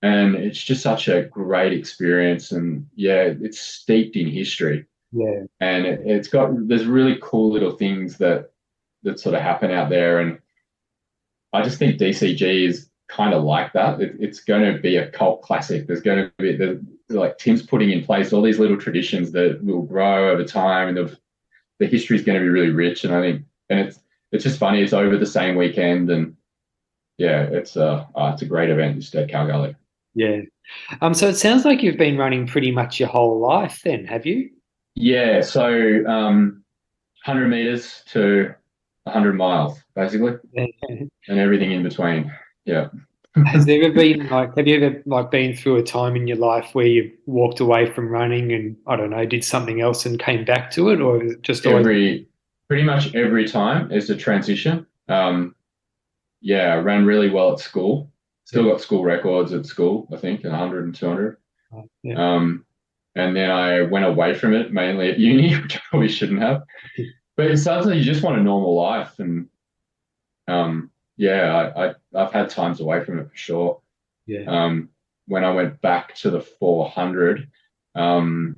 and it's just such a great experience. And yeah, it's steeped in history. Yeah. And there's really cool little things that sort of happen out there. And I just think DCG is kind of like that. It's going to be a cult classic. There's going to be like Tim's putting in place all these little traditions that will grow over time, and the history is going to be really rich. And I think, and it's just funny. It's over the same weekend, and yeah, it's a great event. This Dead Cow Gully. Yeah. So it sounds like you've been running pretty much your whole life then, have you? Yeah. So 100 meters to 100 miles, basically, and everything in between. Yeah. Have you ever been through a time in your life where you walked away from running and, I don't know, did something else and came back to it, or is it just pretty much every time is a transition. Yeah, I ran really well at school. Still got school records at school, I think, 100 and 200. Yeah. And then I went away from it mainly at uni, which I probably shouldn't have. But it sounds like you just want a normal life, and yeah, I've had times away from it for sure. Yeah. When I went back to the 400, I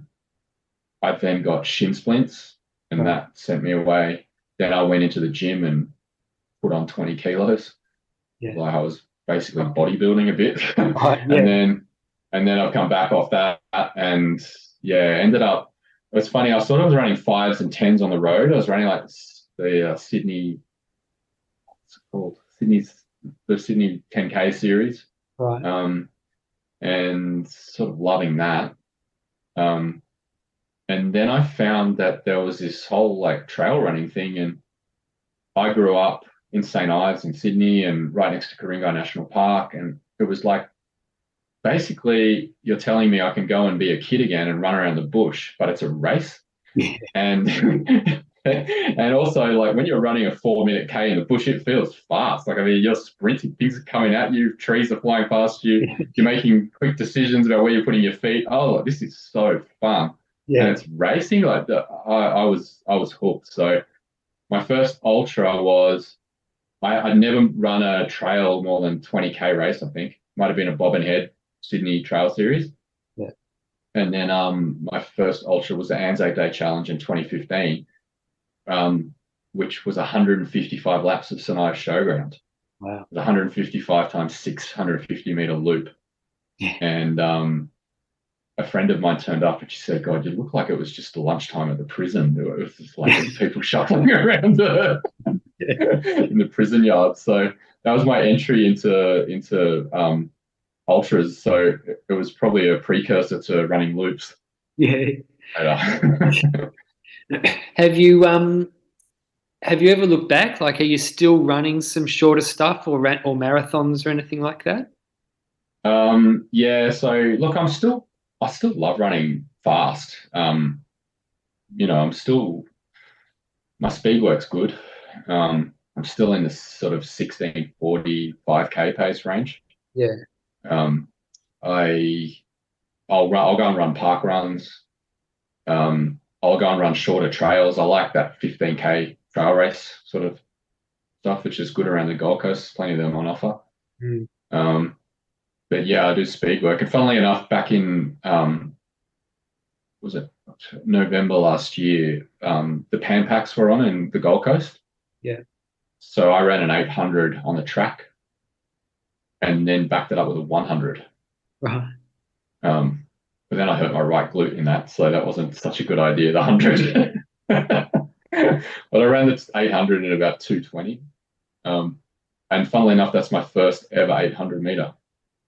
then got shin splints, and that sent me away. Then I went into the gym and put on 20 kilos. Yeah. Like I was basically bodybuilding a bit. Yeah. and then I've come back off that, and yeah, ended up. It's funny. I sort of was running 5s and 10s on the road. I was running like the Sydney. What's it called? The Sydney 10K series. Right. And sort of loving that. And then I found that there was this whole like trail running thing, and I grew up in St. Ives in Sydney and right next to Ku-ring-gai National Park, and it was like basically you're telling me I can go and be a kid again and run around the bush, but it's a race. Yeah. And and also like when you're running a 4-minute K in the bush, it feels fast. Like, I mean, you're sprinting, things are coming at you, trees are flying past you, you're making quick decisions about where you're putting your feet. Oh, this is so fun. Yeah. And it's racing. Like I was hooked. So my first ultra was I'd never run a trail more than 20K race, I think. Might have been a Bob and Head Sydney Trail Series. Yeah. And then my first ultra was the Anzac Day Challenge in 2015, which was 155 laps of St. Ives Showground. Wow. It was 155 times 650 meter loop. Yeah. And a friend of mine turned up and she said, God, you look like it was just lunchtime at the prison. It was just like there's people shuffling around in the prison yard. So that was my entry into ultras. So it was probably a precursor to running loops. Yeah. Later. Have you ever looked back? Like, are you still running some shorter stuff or marathons or anything like that? Yeah, so look, I still love running fast. I'm still my speed work's good. I'm still in the sort of 16:45K pace range. Yeah. Um, I I'll go and run park runs. I'll go and run shorter trails. I like that 15K trail race sort of stuff, which is good around the Gold Coast. Plenty of them on offer. Mm. But yeah, I do speed work. And funnily enough, back in was it November last year, the Pan Packs were on in the Gold Coast. Yeah. So I ran an 800 on the track and then backed it up with a 100. Right. But then I hurt my right glute in that, so that wasn't such a good idea, the 100. But I ran the 800 in about 2:20. And funnily enough, that's my first ever 800 meter.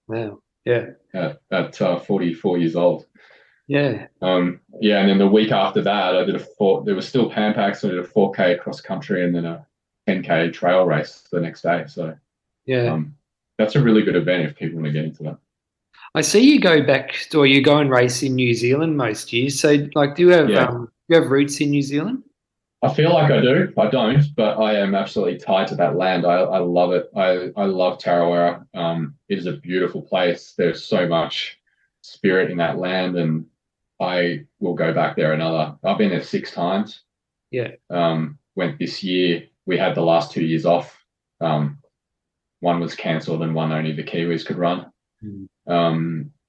Wow. Yeah. At 44 years old. Yeah. Yeah, and then the week after that, I did there was still Pan Packs, so I did a 4K cross country and then a 10K trail race the next day. So Yeah. that's a really good event if people want to get into that. I see you go back, or you go and race in New Zealand most years. So, like, do you have roots in New Zealand? I feel like I do. I don't, but I am absolutely tied to that land. I love it. I love Tarawera. It is a beautiful place. There's so much spirit in that land, and I will go back there another. I've been there 6 times. Yeah. Went this year. We had the last 2 years off. One was cancelled, and one only the Kiwis could run.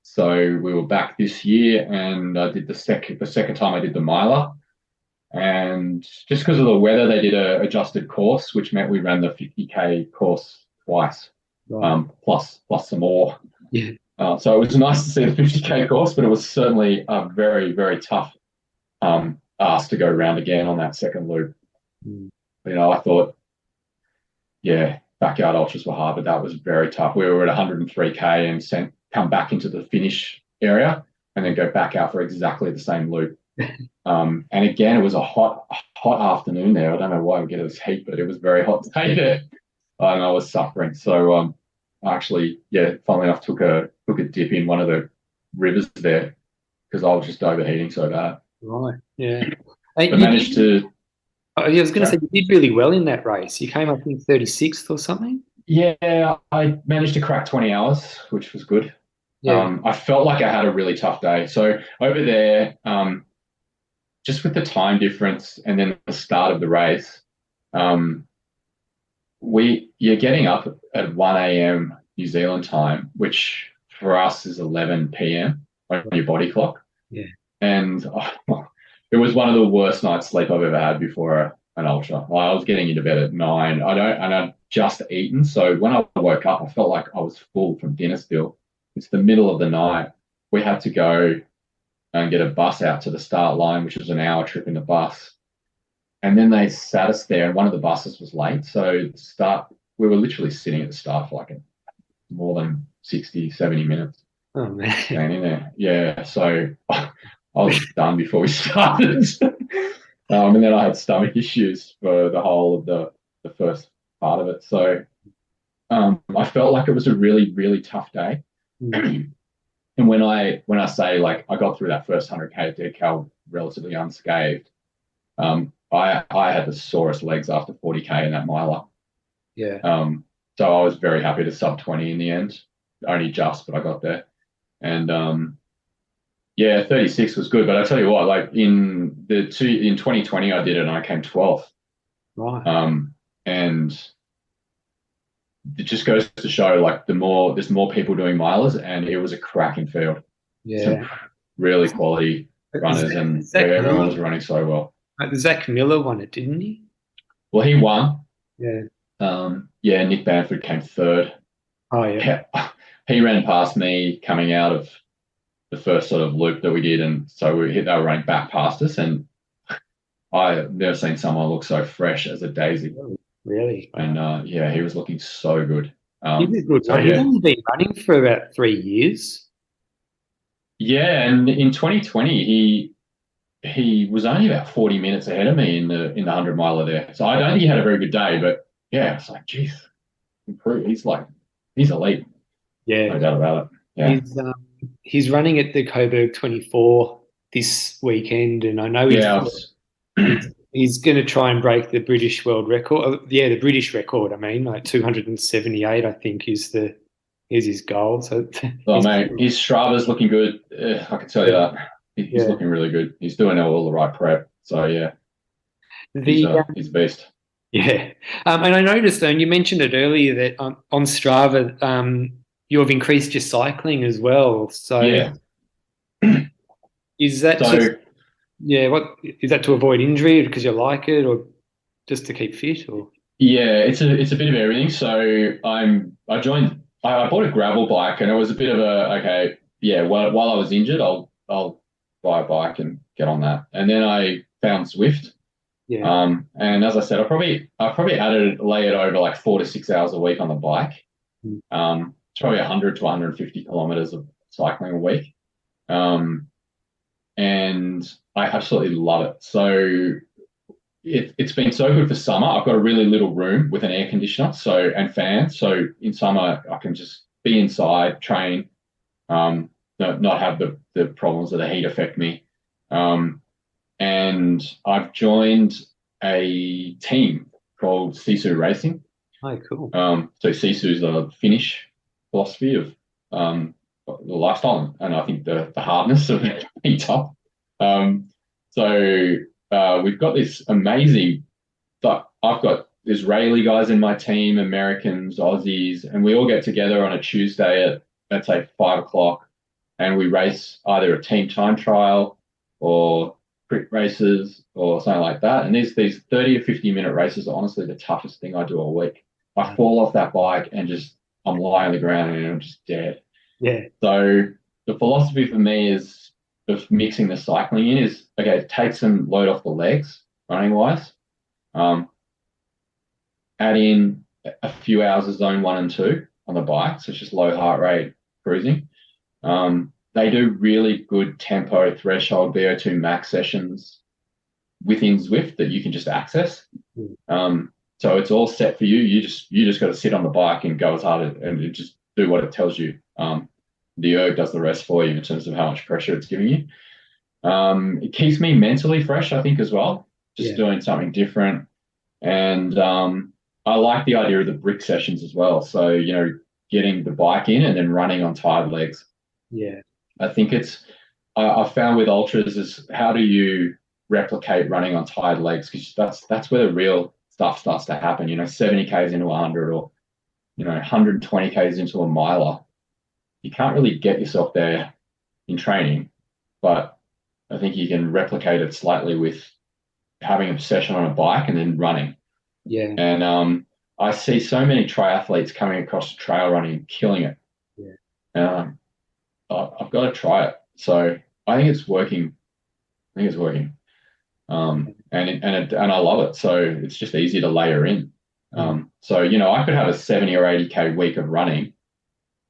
So we were back this year, and I did the second time I did the miler. And just because of the weather, they did a adjusted course, which meant we ran the 50K course twice, Right. plus some more. Yeah. So it was nice to see the 50K course, but it was certainly a very, very tough ask to go around again on that second loop. I thought, yeah, backyard ultras were hard, but that was very tough. We were at 103K and come back into the finish area and then go back out for exactly the same loop. And again, it was a hot afternoon there. I don't know why we get this heat, but it was very hot day there, and I was suffering. So I actually, funnily enough, took a dip in one of the rivers there because I was just overheating so bad. Right. Yeah. I managed to. I was going to say you did really well in that race. You came, I think, 36th or something. Yeah, I managed to crack 20 hours, which was good. Yeah. I felt like I had a really tough day. So over there, just with the time difference and then the start of the race, you're getting up at 1 a.m. New Zealand time, which for us is 11 p.m. on your body clock. Yeah. And it was one of the worst night's sleep I've ever had before an ultra. I was getting into bed at 9. I'd just eaten. So when I woke up, I felt like I was full from dinner still. It's the middle of the night. We had to go and get a bus out to the start line, which was an hour trip in the bus. And then they sat us there, and one of the buses was late. So we were literally sitting at the start for like more than 60, 70 minutes. Oh, man. Standing there. Yeah. So I was done before we started. And then I had stomach issues for the whole of the first part of it. So I felt like it was a really, really tough day. And when I say like I got through that first 100K at Dead Cow relatively unscathed, I had the sorest legs after 40K in that miler. Yeah. So I was very happy to sub 20 in the end, only just, but I got there. And 36 was good. But I tell you what, like in 2020 I did it and I came 12th. Right. And it just goes to show like there's more people doing milers, and it was a cracking field. Yeah. Some really quality runners, and everyone was running so well. Zach Miller won it, didn't he? Well, he won. Yeah. Nick Bamford came third. Oh, yeah. He ran past me coming out of the first sort of loop that we did, and so they were running back past us, and I've never seen someone look so fresh as a daisy. Really? And yeah, he was looking so good. He's a good So runner. He's yeah, only been running for about 3 years. yeah, and in 2020 he was only about 40 minutes ahead of me in the 100 miler there. So I don't think he had a very good day, but yeah, it's like, geez, improve. He's elite, no Yeah. doubt about it. Yeah, He's running at the Coburg 24 this weekend, and I know yeah, he's going to try and break the British world record. Yeah, the British record. I mean, like 278, I think is his goal. So oh he's mate, his Strava's looking good. I can tell you that he's yeah. looking really good. He's doing all the right prep. So yeah, The he's a beast. yeah, and I noticed, and you mentioned it earlier that on Strava, you've increased your cycling as well. So Yeah. is that just So yeah? What is that to avoid injury because you like it, or just to keep fit, or yeah, it's a bit of everything. So I bought a gravel bike, and it was a bit of a okay, yeah. While I was injured, I'll buy a bike and get on that. And then I found Swift. yeah, And as I said, I probably added lay it over like 4 to 6 hours a week on the bike. mm, It's probably 100 to 150 kilometers of cycling a week. Um, and I absolutely love it. So it's been so good for summer. I've got a really little room with an air conditioner, and fan. So in summer I can just be inside, train, not have the problems of the heat affect me. Um, and I've joined a team called Sisu Racing. oh, cool, So Sisu is a Finnish philosophy of the lifestyle, and I think the hardness of being tough. Um, so we've got this amazing. I've got Israeli guys in my team, Americans, Aussies, and we all get together on a Tuesday at let's say 5 o'clock, and we race either a team time trial or quick races or something like that. And these 30 to 50-minute races are honestly the toughest thing I do all week. I fall off that bike and just I'm lying on the ground and I'm just dead. yeah, So the philosophy for me is of mixing the cycling in is okay, take some load off the legs running wise. Um, Add in a few hours of zone 1 and 2 on the bike, so it's just low heart rate cruising. They do really good tempo threshold VO2 max sessions within Zwift that you can just access. So it's all set for you. You just got to sit on the bike and go as hard and just do what it tells you. The erg does the rest for you in terms of how much pressure it's giving you. It keeps me mentally fresh, I think, as well. Just yeah, doing something different. And I like the idea of the brick sessions as well. So, getting the bike in and then running on tired legs. yeah, I think I found with ultras is how do you replicate running on tired legs? Because that's where the real stuff starts to happen. 70 k's into 100 or 120 k's into a miler. You can't really get yourself there in training, but I think you can replicate it slightly with having a session on a bike and then running. yeah, And I see so many triathletes coming across the trail running and killing it. yeah. Um, I've got to try it. So I think it's working. I think it's working. And I love it. So it's just easy to layer in. So I could have a 70 or 80k week of running,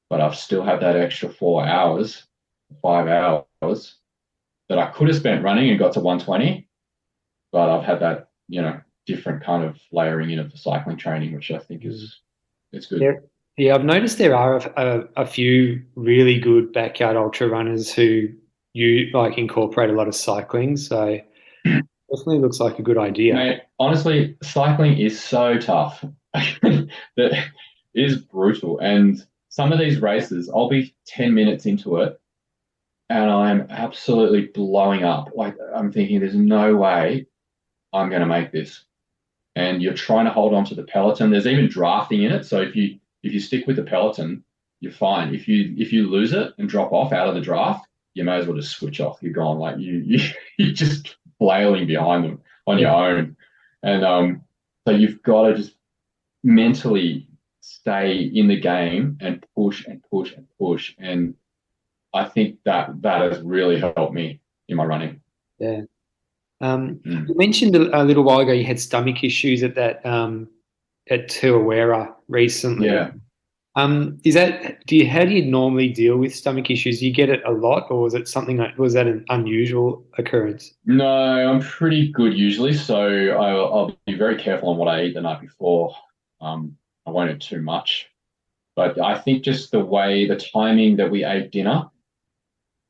but I've still had that extra 4 hours, 5 hours that I could have spent running and got to 120, but I've had that different kind of layering in of the cycling training, which I think it's good. Yeah, I've noticed there are a few really good backyard ultra runners who you like incorporate a lot of cycling. So definitely looks like a good idea. Mate, honestly, cycling is so tough. That it is brutal. And some of these races, I'll be 10 minutes into it and I'm absolutely blowing up. Like I'm thinking there's no way I'm going to make this. And you're trying to hold on to the peloton. There's even drafting in it. So if you stick with the peloton, you're fine. If you lose it and drop off out of the draft, you may as well just switch off. You're gone. Like you're just flailing behind them on your own. And so you've got to just mentally stay in the game and push and push and push. And I think that has really helped me in my running. Yeah. Mm. You mentioned a little while ago you had stomach issues at that at Tuawera recently. Yeah. Is that how do you normally deal with stomach issues? Do you get it a lot, or was it something like was that an unusual occurrence? No, I'm pretty good usually, so I'll be very careful on what I eat the night before. I won't eat too much, but I think just the timing that we ate dinner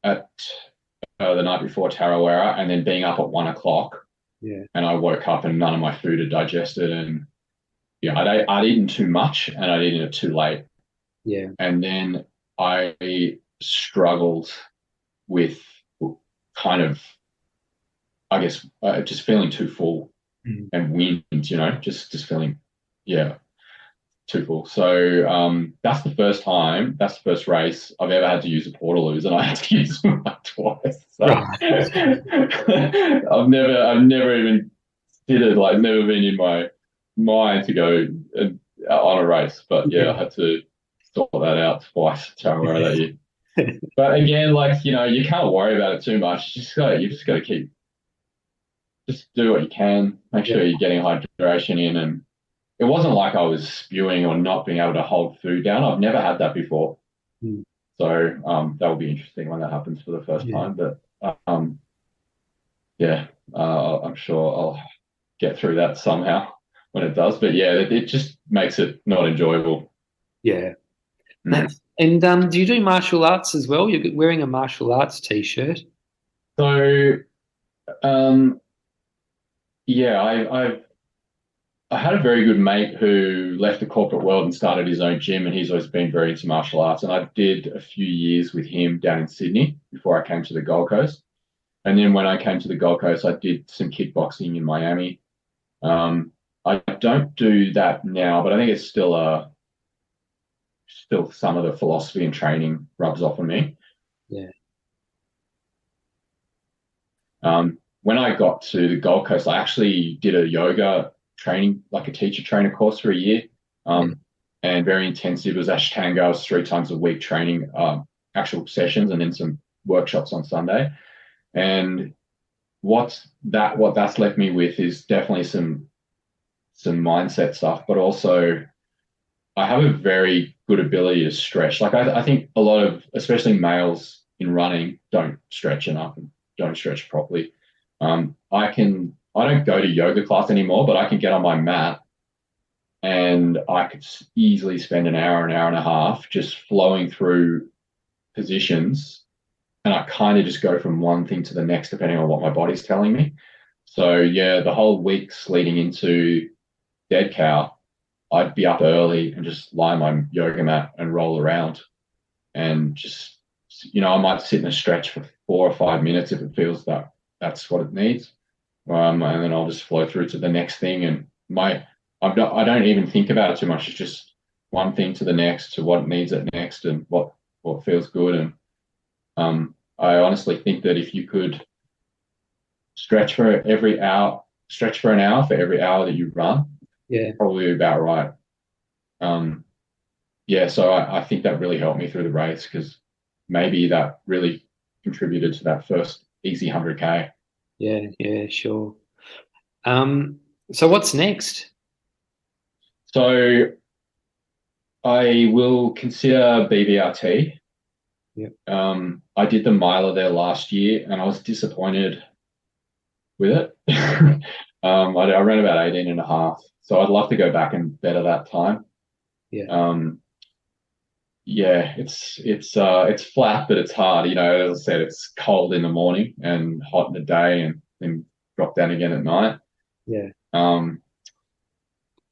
at the night before Tarawera, and then being up at 1 o'clock, Yeah, and I woke up and none of my food had digested, and yeah, I'd eaten too much and I'd eaten it too late, yeah, and then I struggled with kind of, I guess, just feeling too full mm. and wind, just feeling, yeah, too full. So that's the first race I've ever had to use a portaloos, and I had to use them like twice. So Right. I've never even considered, like, never been in my mind to go on a race, but yeah, I had to sort that out twice, Tarawera, that year. But again, like, you can't worry about it too much. You just got to just do what you can. Make Yeah, sure you're getting hydration in, and it wasn't like I was spewing or not being able to hold food down. I've never had that before. mm. So that will be interesting when that happens for the first Yeah, time. But yeah, I'm sure I'll get through that somehow when it does. But yeah, it just makes it not enjoyable. yeah. Mm. And do you do martial arts as well? You're wearing a martial arts t-shirt. So yeah, I had a very good mate who left the corporate world and started his own gym, and he's always been very into martial arts. And I did a few years with him down in Sydney before I came to the Gold Coast. And then when I came to the Gold Coast, I did some kickboxing in Miami. I don't do that now, but I think it's still some of the philosophy and training rubs off on me. Yeah, When I got to the Gold Coast, I actually did a yoga training, like a teacher trainer course for a year, yeah, and very intensive. It was Ashtanga. It was 3 times a week training, actual sessions, and then some workshops on Sunday. And what that's left me with is definitely some mindset stuff, but also I have a very good ability to stretch. Like I think a lot of, especially males in running, don't stretch enough and don't stretch properly. I don't go to yoga class anymore, but I can get on my mat and I could easily spend an hour and a half just flowing through positions, and I kind of just go from one thing to the next depending on what my body's telling me. So yeah, the whole weeks leading into Dead Cow, I'd be up early and just lie on my yoga mat and roll around, and just, I might sit in a stretch for 4 or 5 minutes if it feels that that's what it needs. And then I'll just flow through to the next thing. And I don't even think about it too much. It's just one thing to the next, to what needs it next, and what feels good. And I honestly think that if you could stretch for an hour for every hour that you run, yeah, probably about right. Yeah, so I think that really helped me through the race, because maybe that really contributed to that first easy 100K. yeah, yeah, sure. Um, so what's next? So I will consider BBRT. Yeah, I did the miler there last year and I was disappointed with it. I ran about 18 and a half. So I'd love to go back and better that time. yeah, Um, yeah, it's flat, but it's hard. As I said, it's cold in the morning and hot in the day, and then drop down again at night. yeah, Um,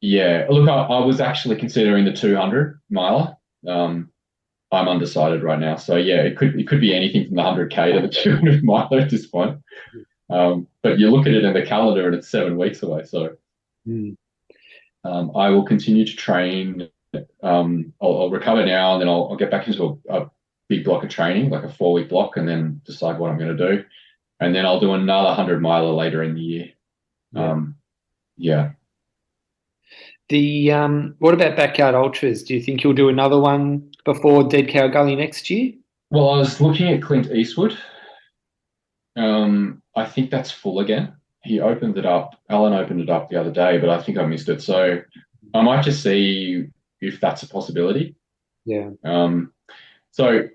yeah, look, I was actually considering the 200 miler. I'm undecided right now, so yeah, it could be anything from the 100K to the 200 miler at this point. But you look at it in the calendar and it's 7 weeks away. So mm, I will continue to train. I'll recover now, and then I'll get back into a big block of training, like a 4 week block, and then decide what I'm going to do. And then I'll do another 100 miler later in the year. yeah. Yeah. The what about backyard ultras? Do you think you'll do another one before Dead Cow Gully next year? Well, I was looking at Clint Eastwood. I think that's full again. He opened it up. Alan opened it up the other day, but I think I missed it. So I might just see if that's a possibility. Yeah. Um, so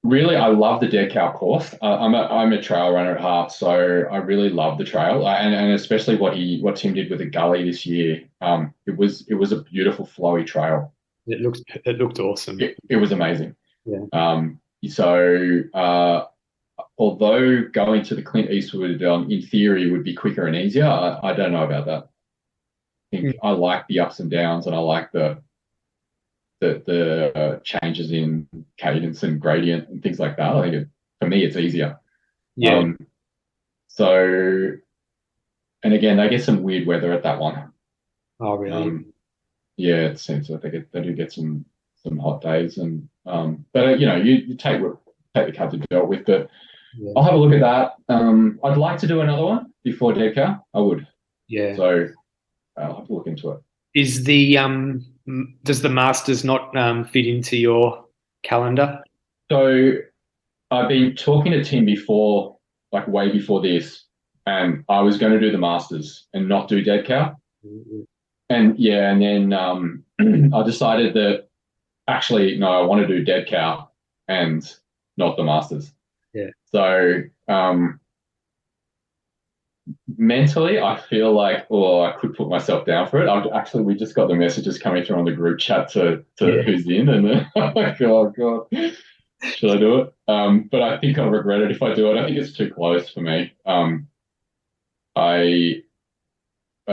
really, I love the Dead Cow course. I'm a trail runner at heart, so I really love the trail, and especially what Tim did with the gully this year. It was a beautiful flowy trail. It looked awesome. It was amazing. Yeah. So although going to the Clint Eastwood in theory would be quicker and easier, I don't know about that. I think I like the ups and downs, and I like the changes in cadence and gradient and things like that. I think for me it's easier. Yeah. So, and again, they get some weird weather at that one. Oh, really? Yeah, it seems like they do get some hot days, and but you take the cut to do it with. But Yeah. I'll have a look at that. I'd like to do another one before Dead Cow. I would. Yeah. So I'll have to look into it. Does the Masters not fit into your calendar? So I've been talking to Tim before, like way before this, and I was going to do the Masters and not do Dead Cow. And yeah, and then I decided that actually, no, I want to do Dead Cow and not the Masters. Yeah. So mentally, I feel like, oh, I could put myself down for it. We just got the messages coming through on the group chat to who's in, and then I'm like, oh god, should I do it? But I think I'll regret it if I do it. I think it's too close for me.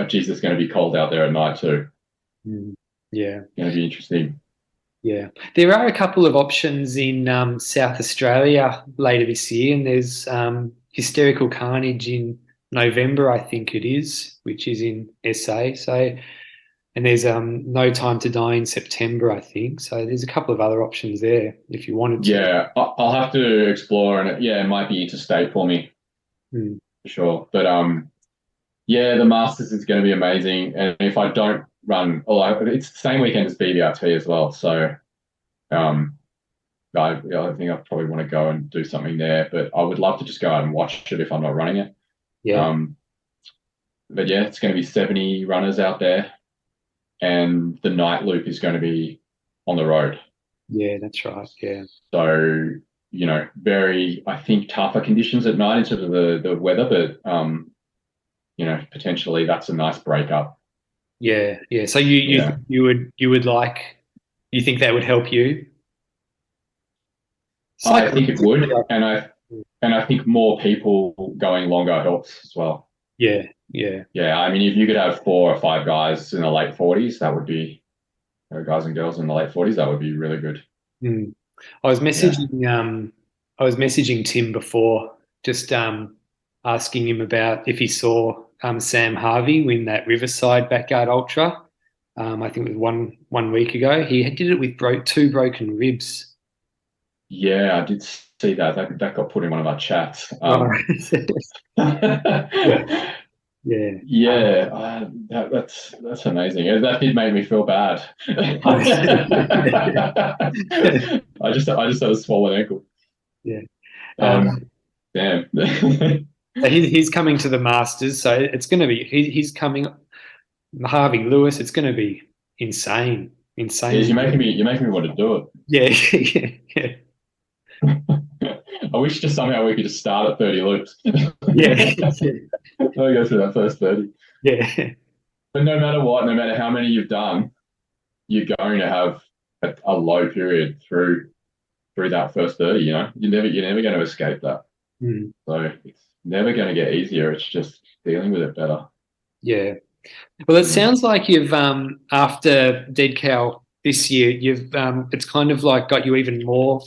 Geez, it's going to be cold out there at night too. Yeah. Going to be interesting. Yeah. There are a couple of options in South Australia later this year, and there's Hysterical Carnage in November, I think it is, which is in SA. So, and there's No Time to Die in September, I think. So there's a couple of other options there if you wanted to. Yeah, I'll have to explore, and it might be interstate for me for sure. But yeah, the Masters is going to be amazing, and if I don't run, it's the same weekend as BBRT as well. So I think I probably want to go and do something there, but I would love to just go out and watch it if I'm not running it. Yeah. But yeah, it's going to be 70 runners out there, and the night loop is going to be on the road. Yeah, that's right. Yeah. So, very, I think, tougher conditions at night in terms of the weather, but potentially that's a nice breakup. Yeah, yeah. So you would like, you think that would help you? I think it would, and I think more people going longer helps as well. Yeah, yeah. Yeah, I mean, if you could have 4 or 5 guys in the late 40s, that would be guys and girls in the late 40s, that would be really good. I was messaging Tim before, just asking him about if he saw Sam Harvey win that Riverside Backyard Ultra. I think it was one week ago. He did it with 2 broken ribs. Yeah, I did see that. That got put in one of our chats. Yeah. That's amazing. That did make me feel bad. I just had a swollen ankle. Yeah. Damn. So he's coming to the Masters, so it's going to be he's coming. Harvey Lewis, it's going to be insane. Yeah, you're making me want to do it. Yeah. I wish just somehow we could just start at 30 loops. Yeah. I'll go through that first 30. Yeah. But no matter what, no matter how many you've done, you're going to have a low period through that first 30. You're never going to escape that. So it's never going to get easier. It's just dealing with it better. Yeah. Well, it sounds like you've after Dead Cow this year, you've it's kind of like got you even more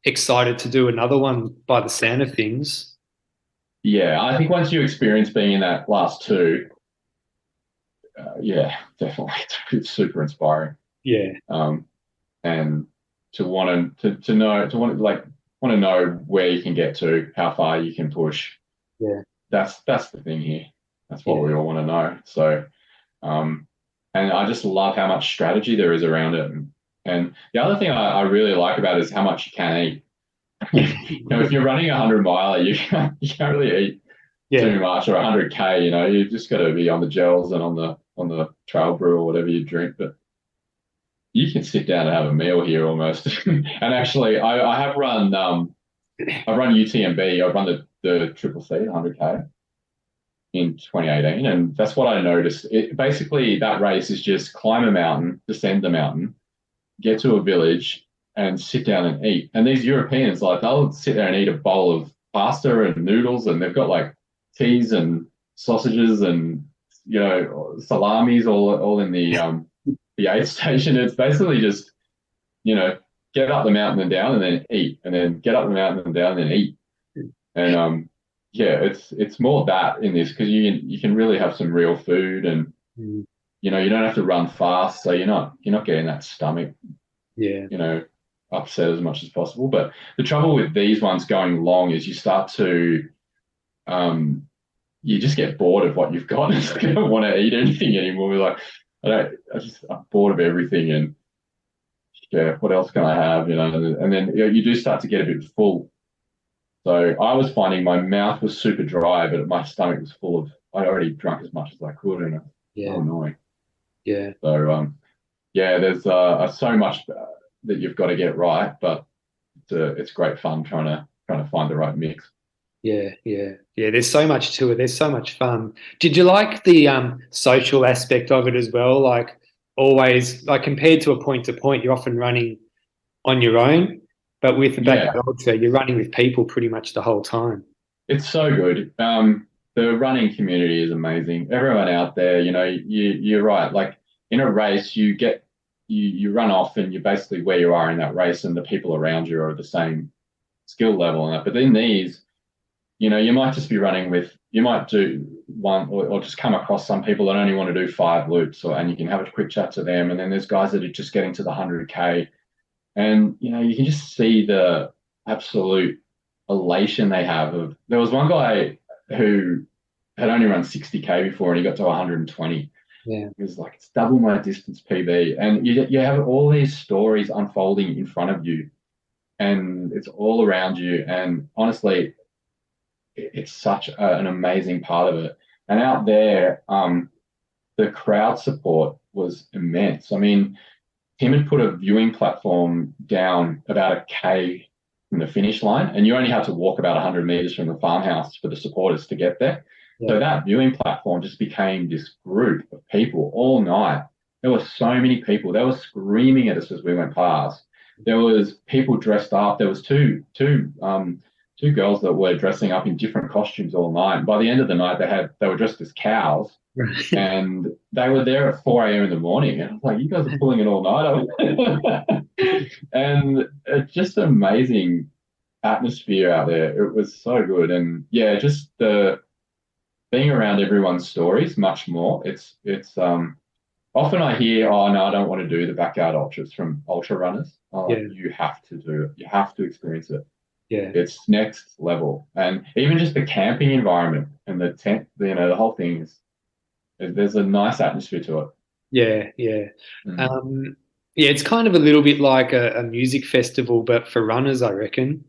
excited to do another one by the sound of things. Yeah, I think once you experience being in that last 2, yeah, definitely, it's super inspiring. Yeah. And to want to know where you can get to, how far you can push. Yeah, that's the thing here. That's what we all want to know. So, and I just love how much strategy there is around it. And the other thing I really like about it is how much you can eat. If you're running 100 mile, you can't really eat Yeah, too much, or 100K. You just got to be on the gels and on the trail brew or whatever you drink. But you can sit down and have a meal here almost. And actually, I have run I run UTMB. I run the Triple C 100K in 2018, and that's what I noticed. Basically, that race is just climb a mountain, descend the mountain, get to a village, and sit down and eat. And these Europeans, like, they'll sit there and eat a bowl of pasta and noodles, and they've got like teas and sausages and salamis all in the aid station. It's basically just you know get up the mountain and down, and then eat, and then get up the mountain and down, and then eat. And yeah, it's more that in this, because you can really have some real food, and mm, you don't have to run fast, so you're not getting that stomach yeah, upset as much as possible. But the trouble with these ones going long is you start to you just get bored of what you've got. You don't want to eat anything anymore. We're like, I'm bored of everything, and yeah, what else can I have? And then you do start to get a bit full. So I was finding my mouth was super dry, but my stomach was full of. I'd already drunk as much as I could, and it's yeah, so annoying. yeah, So yeah, there's so much that you've got to get right, but it's great fun trying to find the right mix. yeah, yeah, yeah. There's so much to it. There's so much fun. Did you like the social aspect of it as well? Like always, like compared to point, you're often running on your own, but with the Yeah, backyard ultra, you're running with people pretty much the whole time. it's so good. The running community is amazing. Everyone out there, you're right. Like in a race, you run off, and you're basically where you are in that race, and the people around you are the same skill level and that. But in these, you might just be running with, you might do one, or just come across some people that only want to do 5 loops, and you can have a quick chat to them. And then there's guys that are just getting to the 100K, and you can just see the absolute elation they have. There was one guy who had only run 60K before, and he got to 120. Yeah, He was like, it's double my distance PB. And you have all these stories unfolding in front of you, and it's all around you. And honestly, it's such an amazing part of it. And out there, the crowd support was immense. I mean, Tim had put a viewing platform down about a K from the finish line, and you only had to walk about 100 meters from the farmhouse for the supporters to get there. yeah, So that viewing platform just became this group of people all night. There were so many people. They were screaming at us as we went past. There was people dressed up. There was two girls that were dressing up in different costumes all night. By the end of the night, they were dressed as cows, and they were there at 4 a.m. in the morning. And I was like, you guys are pulling it all night. And it's just an amazing atmosphere out there. It was so good. And yeah, just the being around everyone's stories much more. It's often I hear, oh no, I don't want to do the backyard ultras from ultra runners. Oh, yeah, you have to do it. You have to experience it. yeah, It's next level. And even just the camping environment and the tent, the whole thing there's a nice atmosphere to it. yeah, yeah. Mm. Yeah, it's kind of a little bit like a music festival, but for runners, I reckon.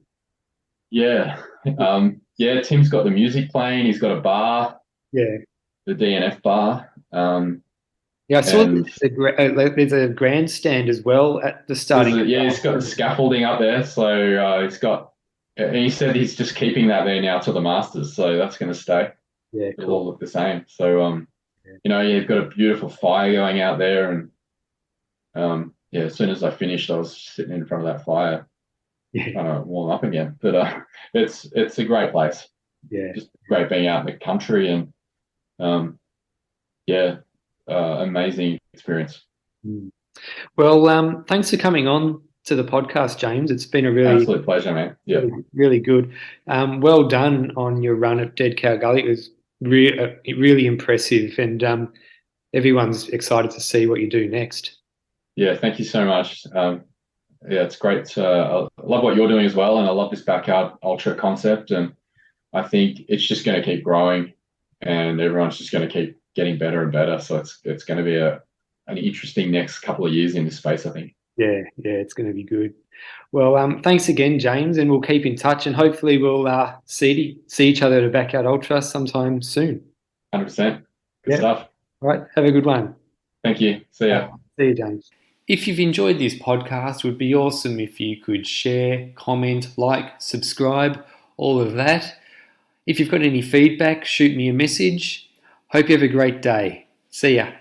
Yeah. Yeah, Tim's got the music playing. He's got a bar, Yeah. the DNF bar. Yeah, I saw And there's a grandstand as well at the starting. he's got the scaffolding up there. So he said he's just keeping that there now till the Masters. So that's going to stay. Yeah, It'll all cool. look the same. So, you've got a beautiful fire going out there. And yeah, as soon as I finished, I was sitting in front of that fire Yeah, trying to warm up again. But it's a great place. yeah. Just great being out in the country, and yeah, amazing experience. Mm. Well, thanks for coming on to the podcast, James. It's been a Absolute pleasure, mate. Yeah. really good. Well done on your run at Dead Cow Gully. It was really impressive, and everyone's excited to see what you do next. Yeah, thank you so much. Yeah, it's great. I love what you're doing as well, and I love this backyard ultra concept. And I think it's just going to keep growing, and everyone's just going to keep getting better and better. So it's going to be an interesting next couple of years in this space, I think. Yeah, it's going to be good. Well, thanks again, James, and we'll keep in touch, and hopefully we'll see each other at a Backyard Ultra sometime soon. 100%. Good Yeah. stuff. All right. Have a good one. Thank you. See ya. See you, James. If you've enjoyed this podcast, it would be awesome if you could share, comment, like, subscribe, all of that. If you've got any feedback, shoot me a message. Hope you have a great day. See ya.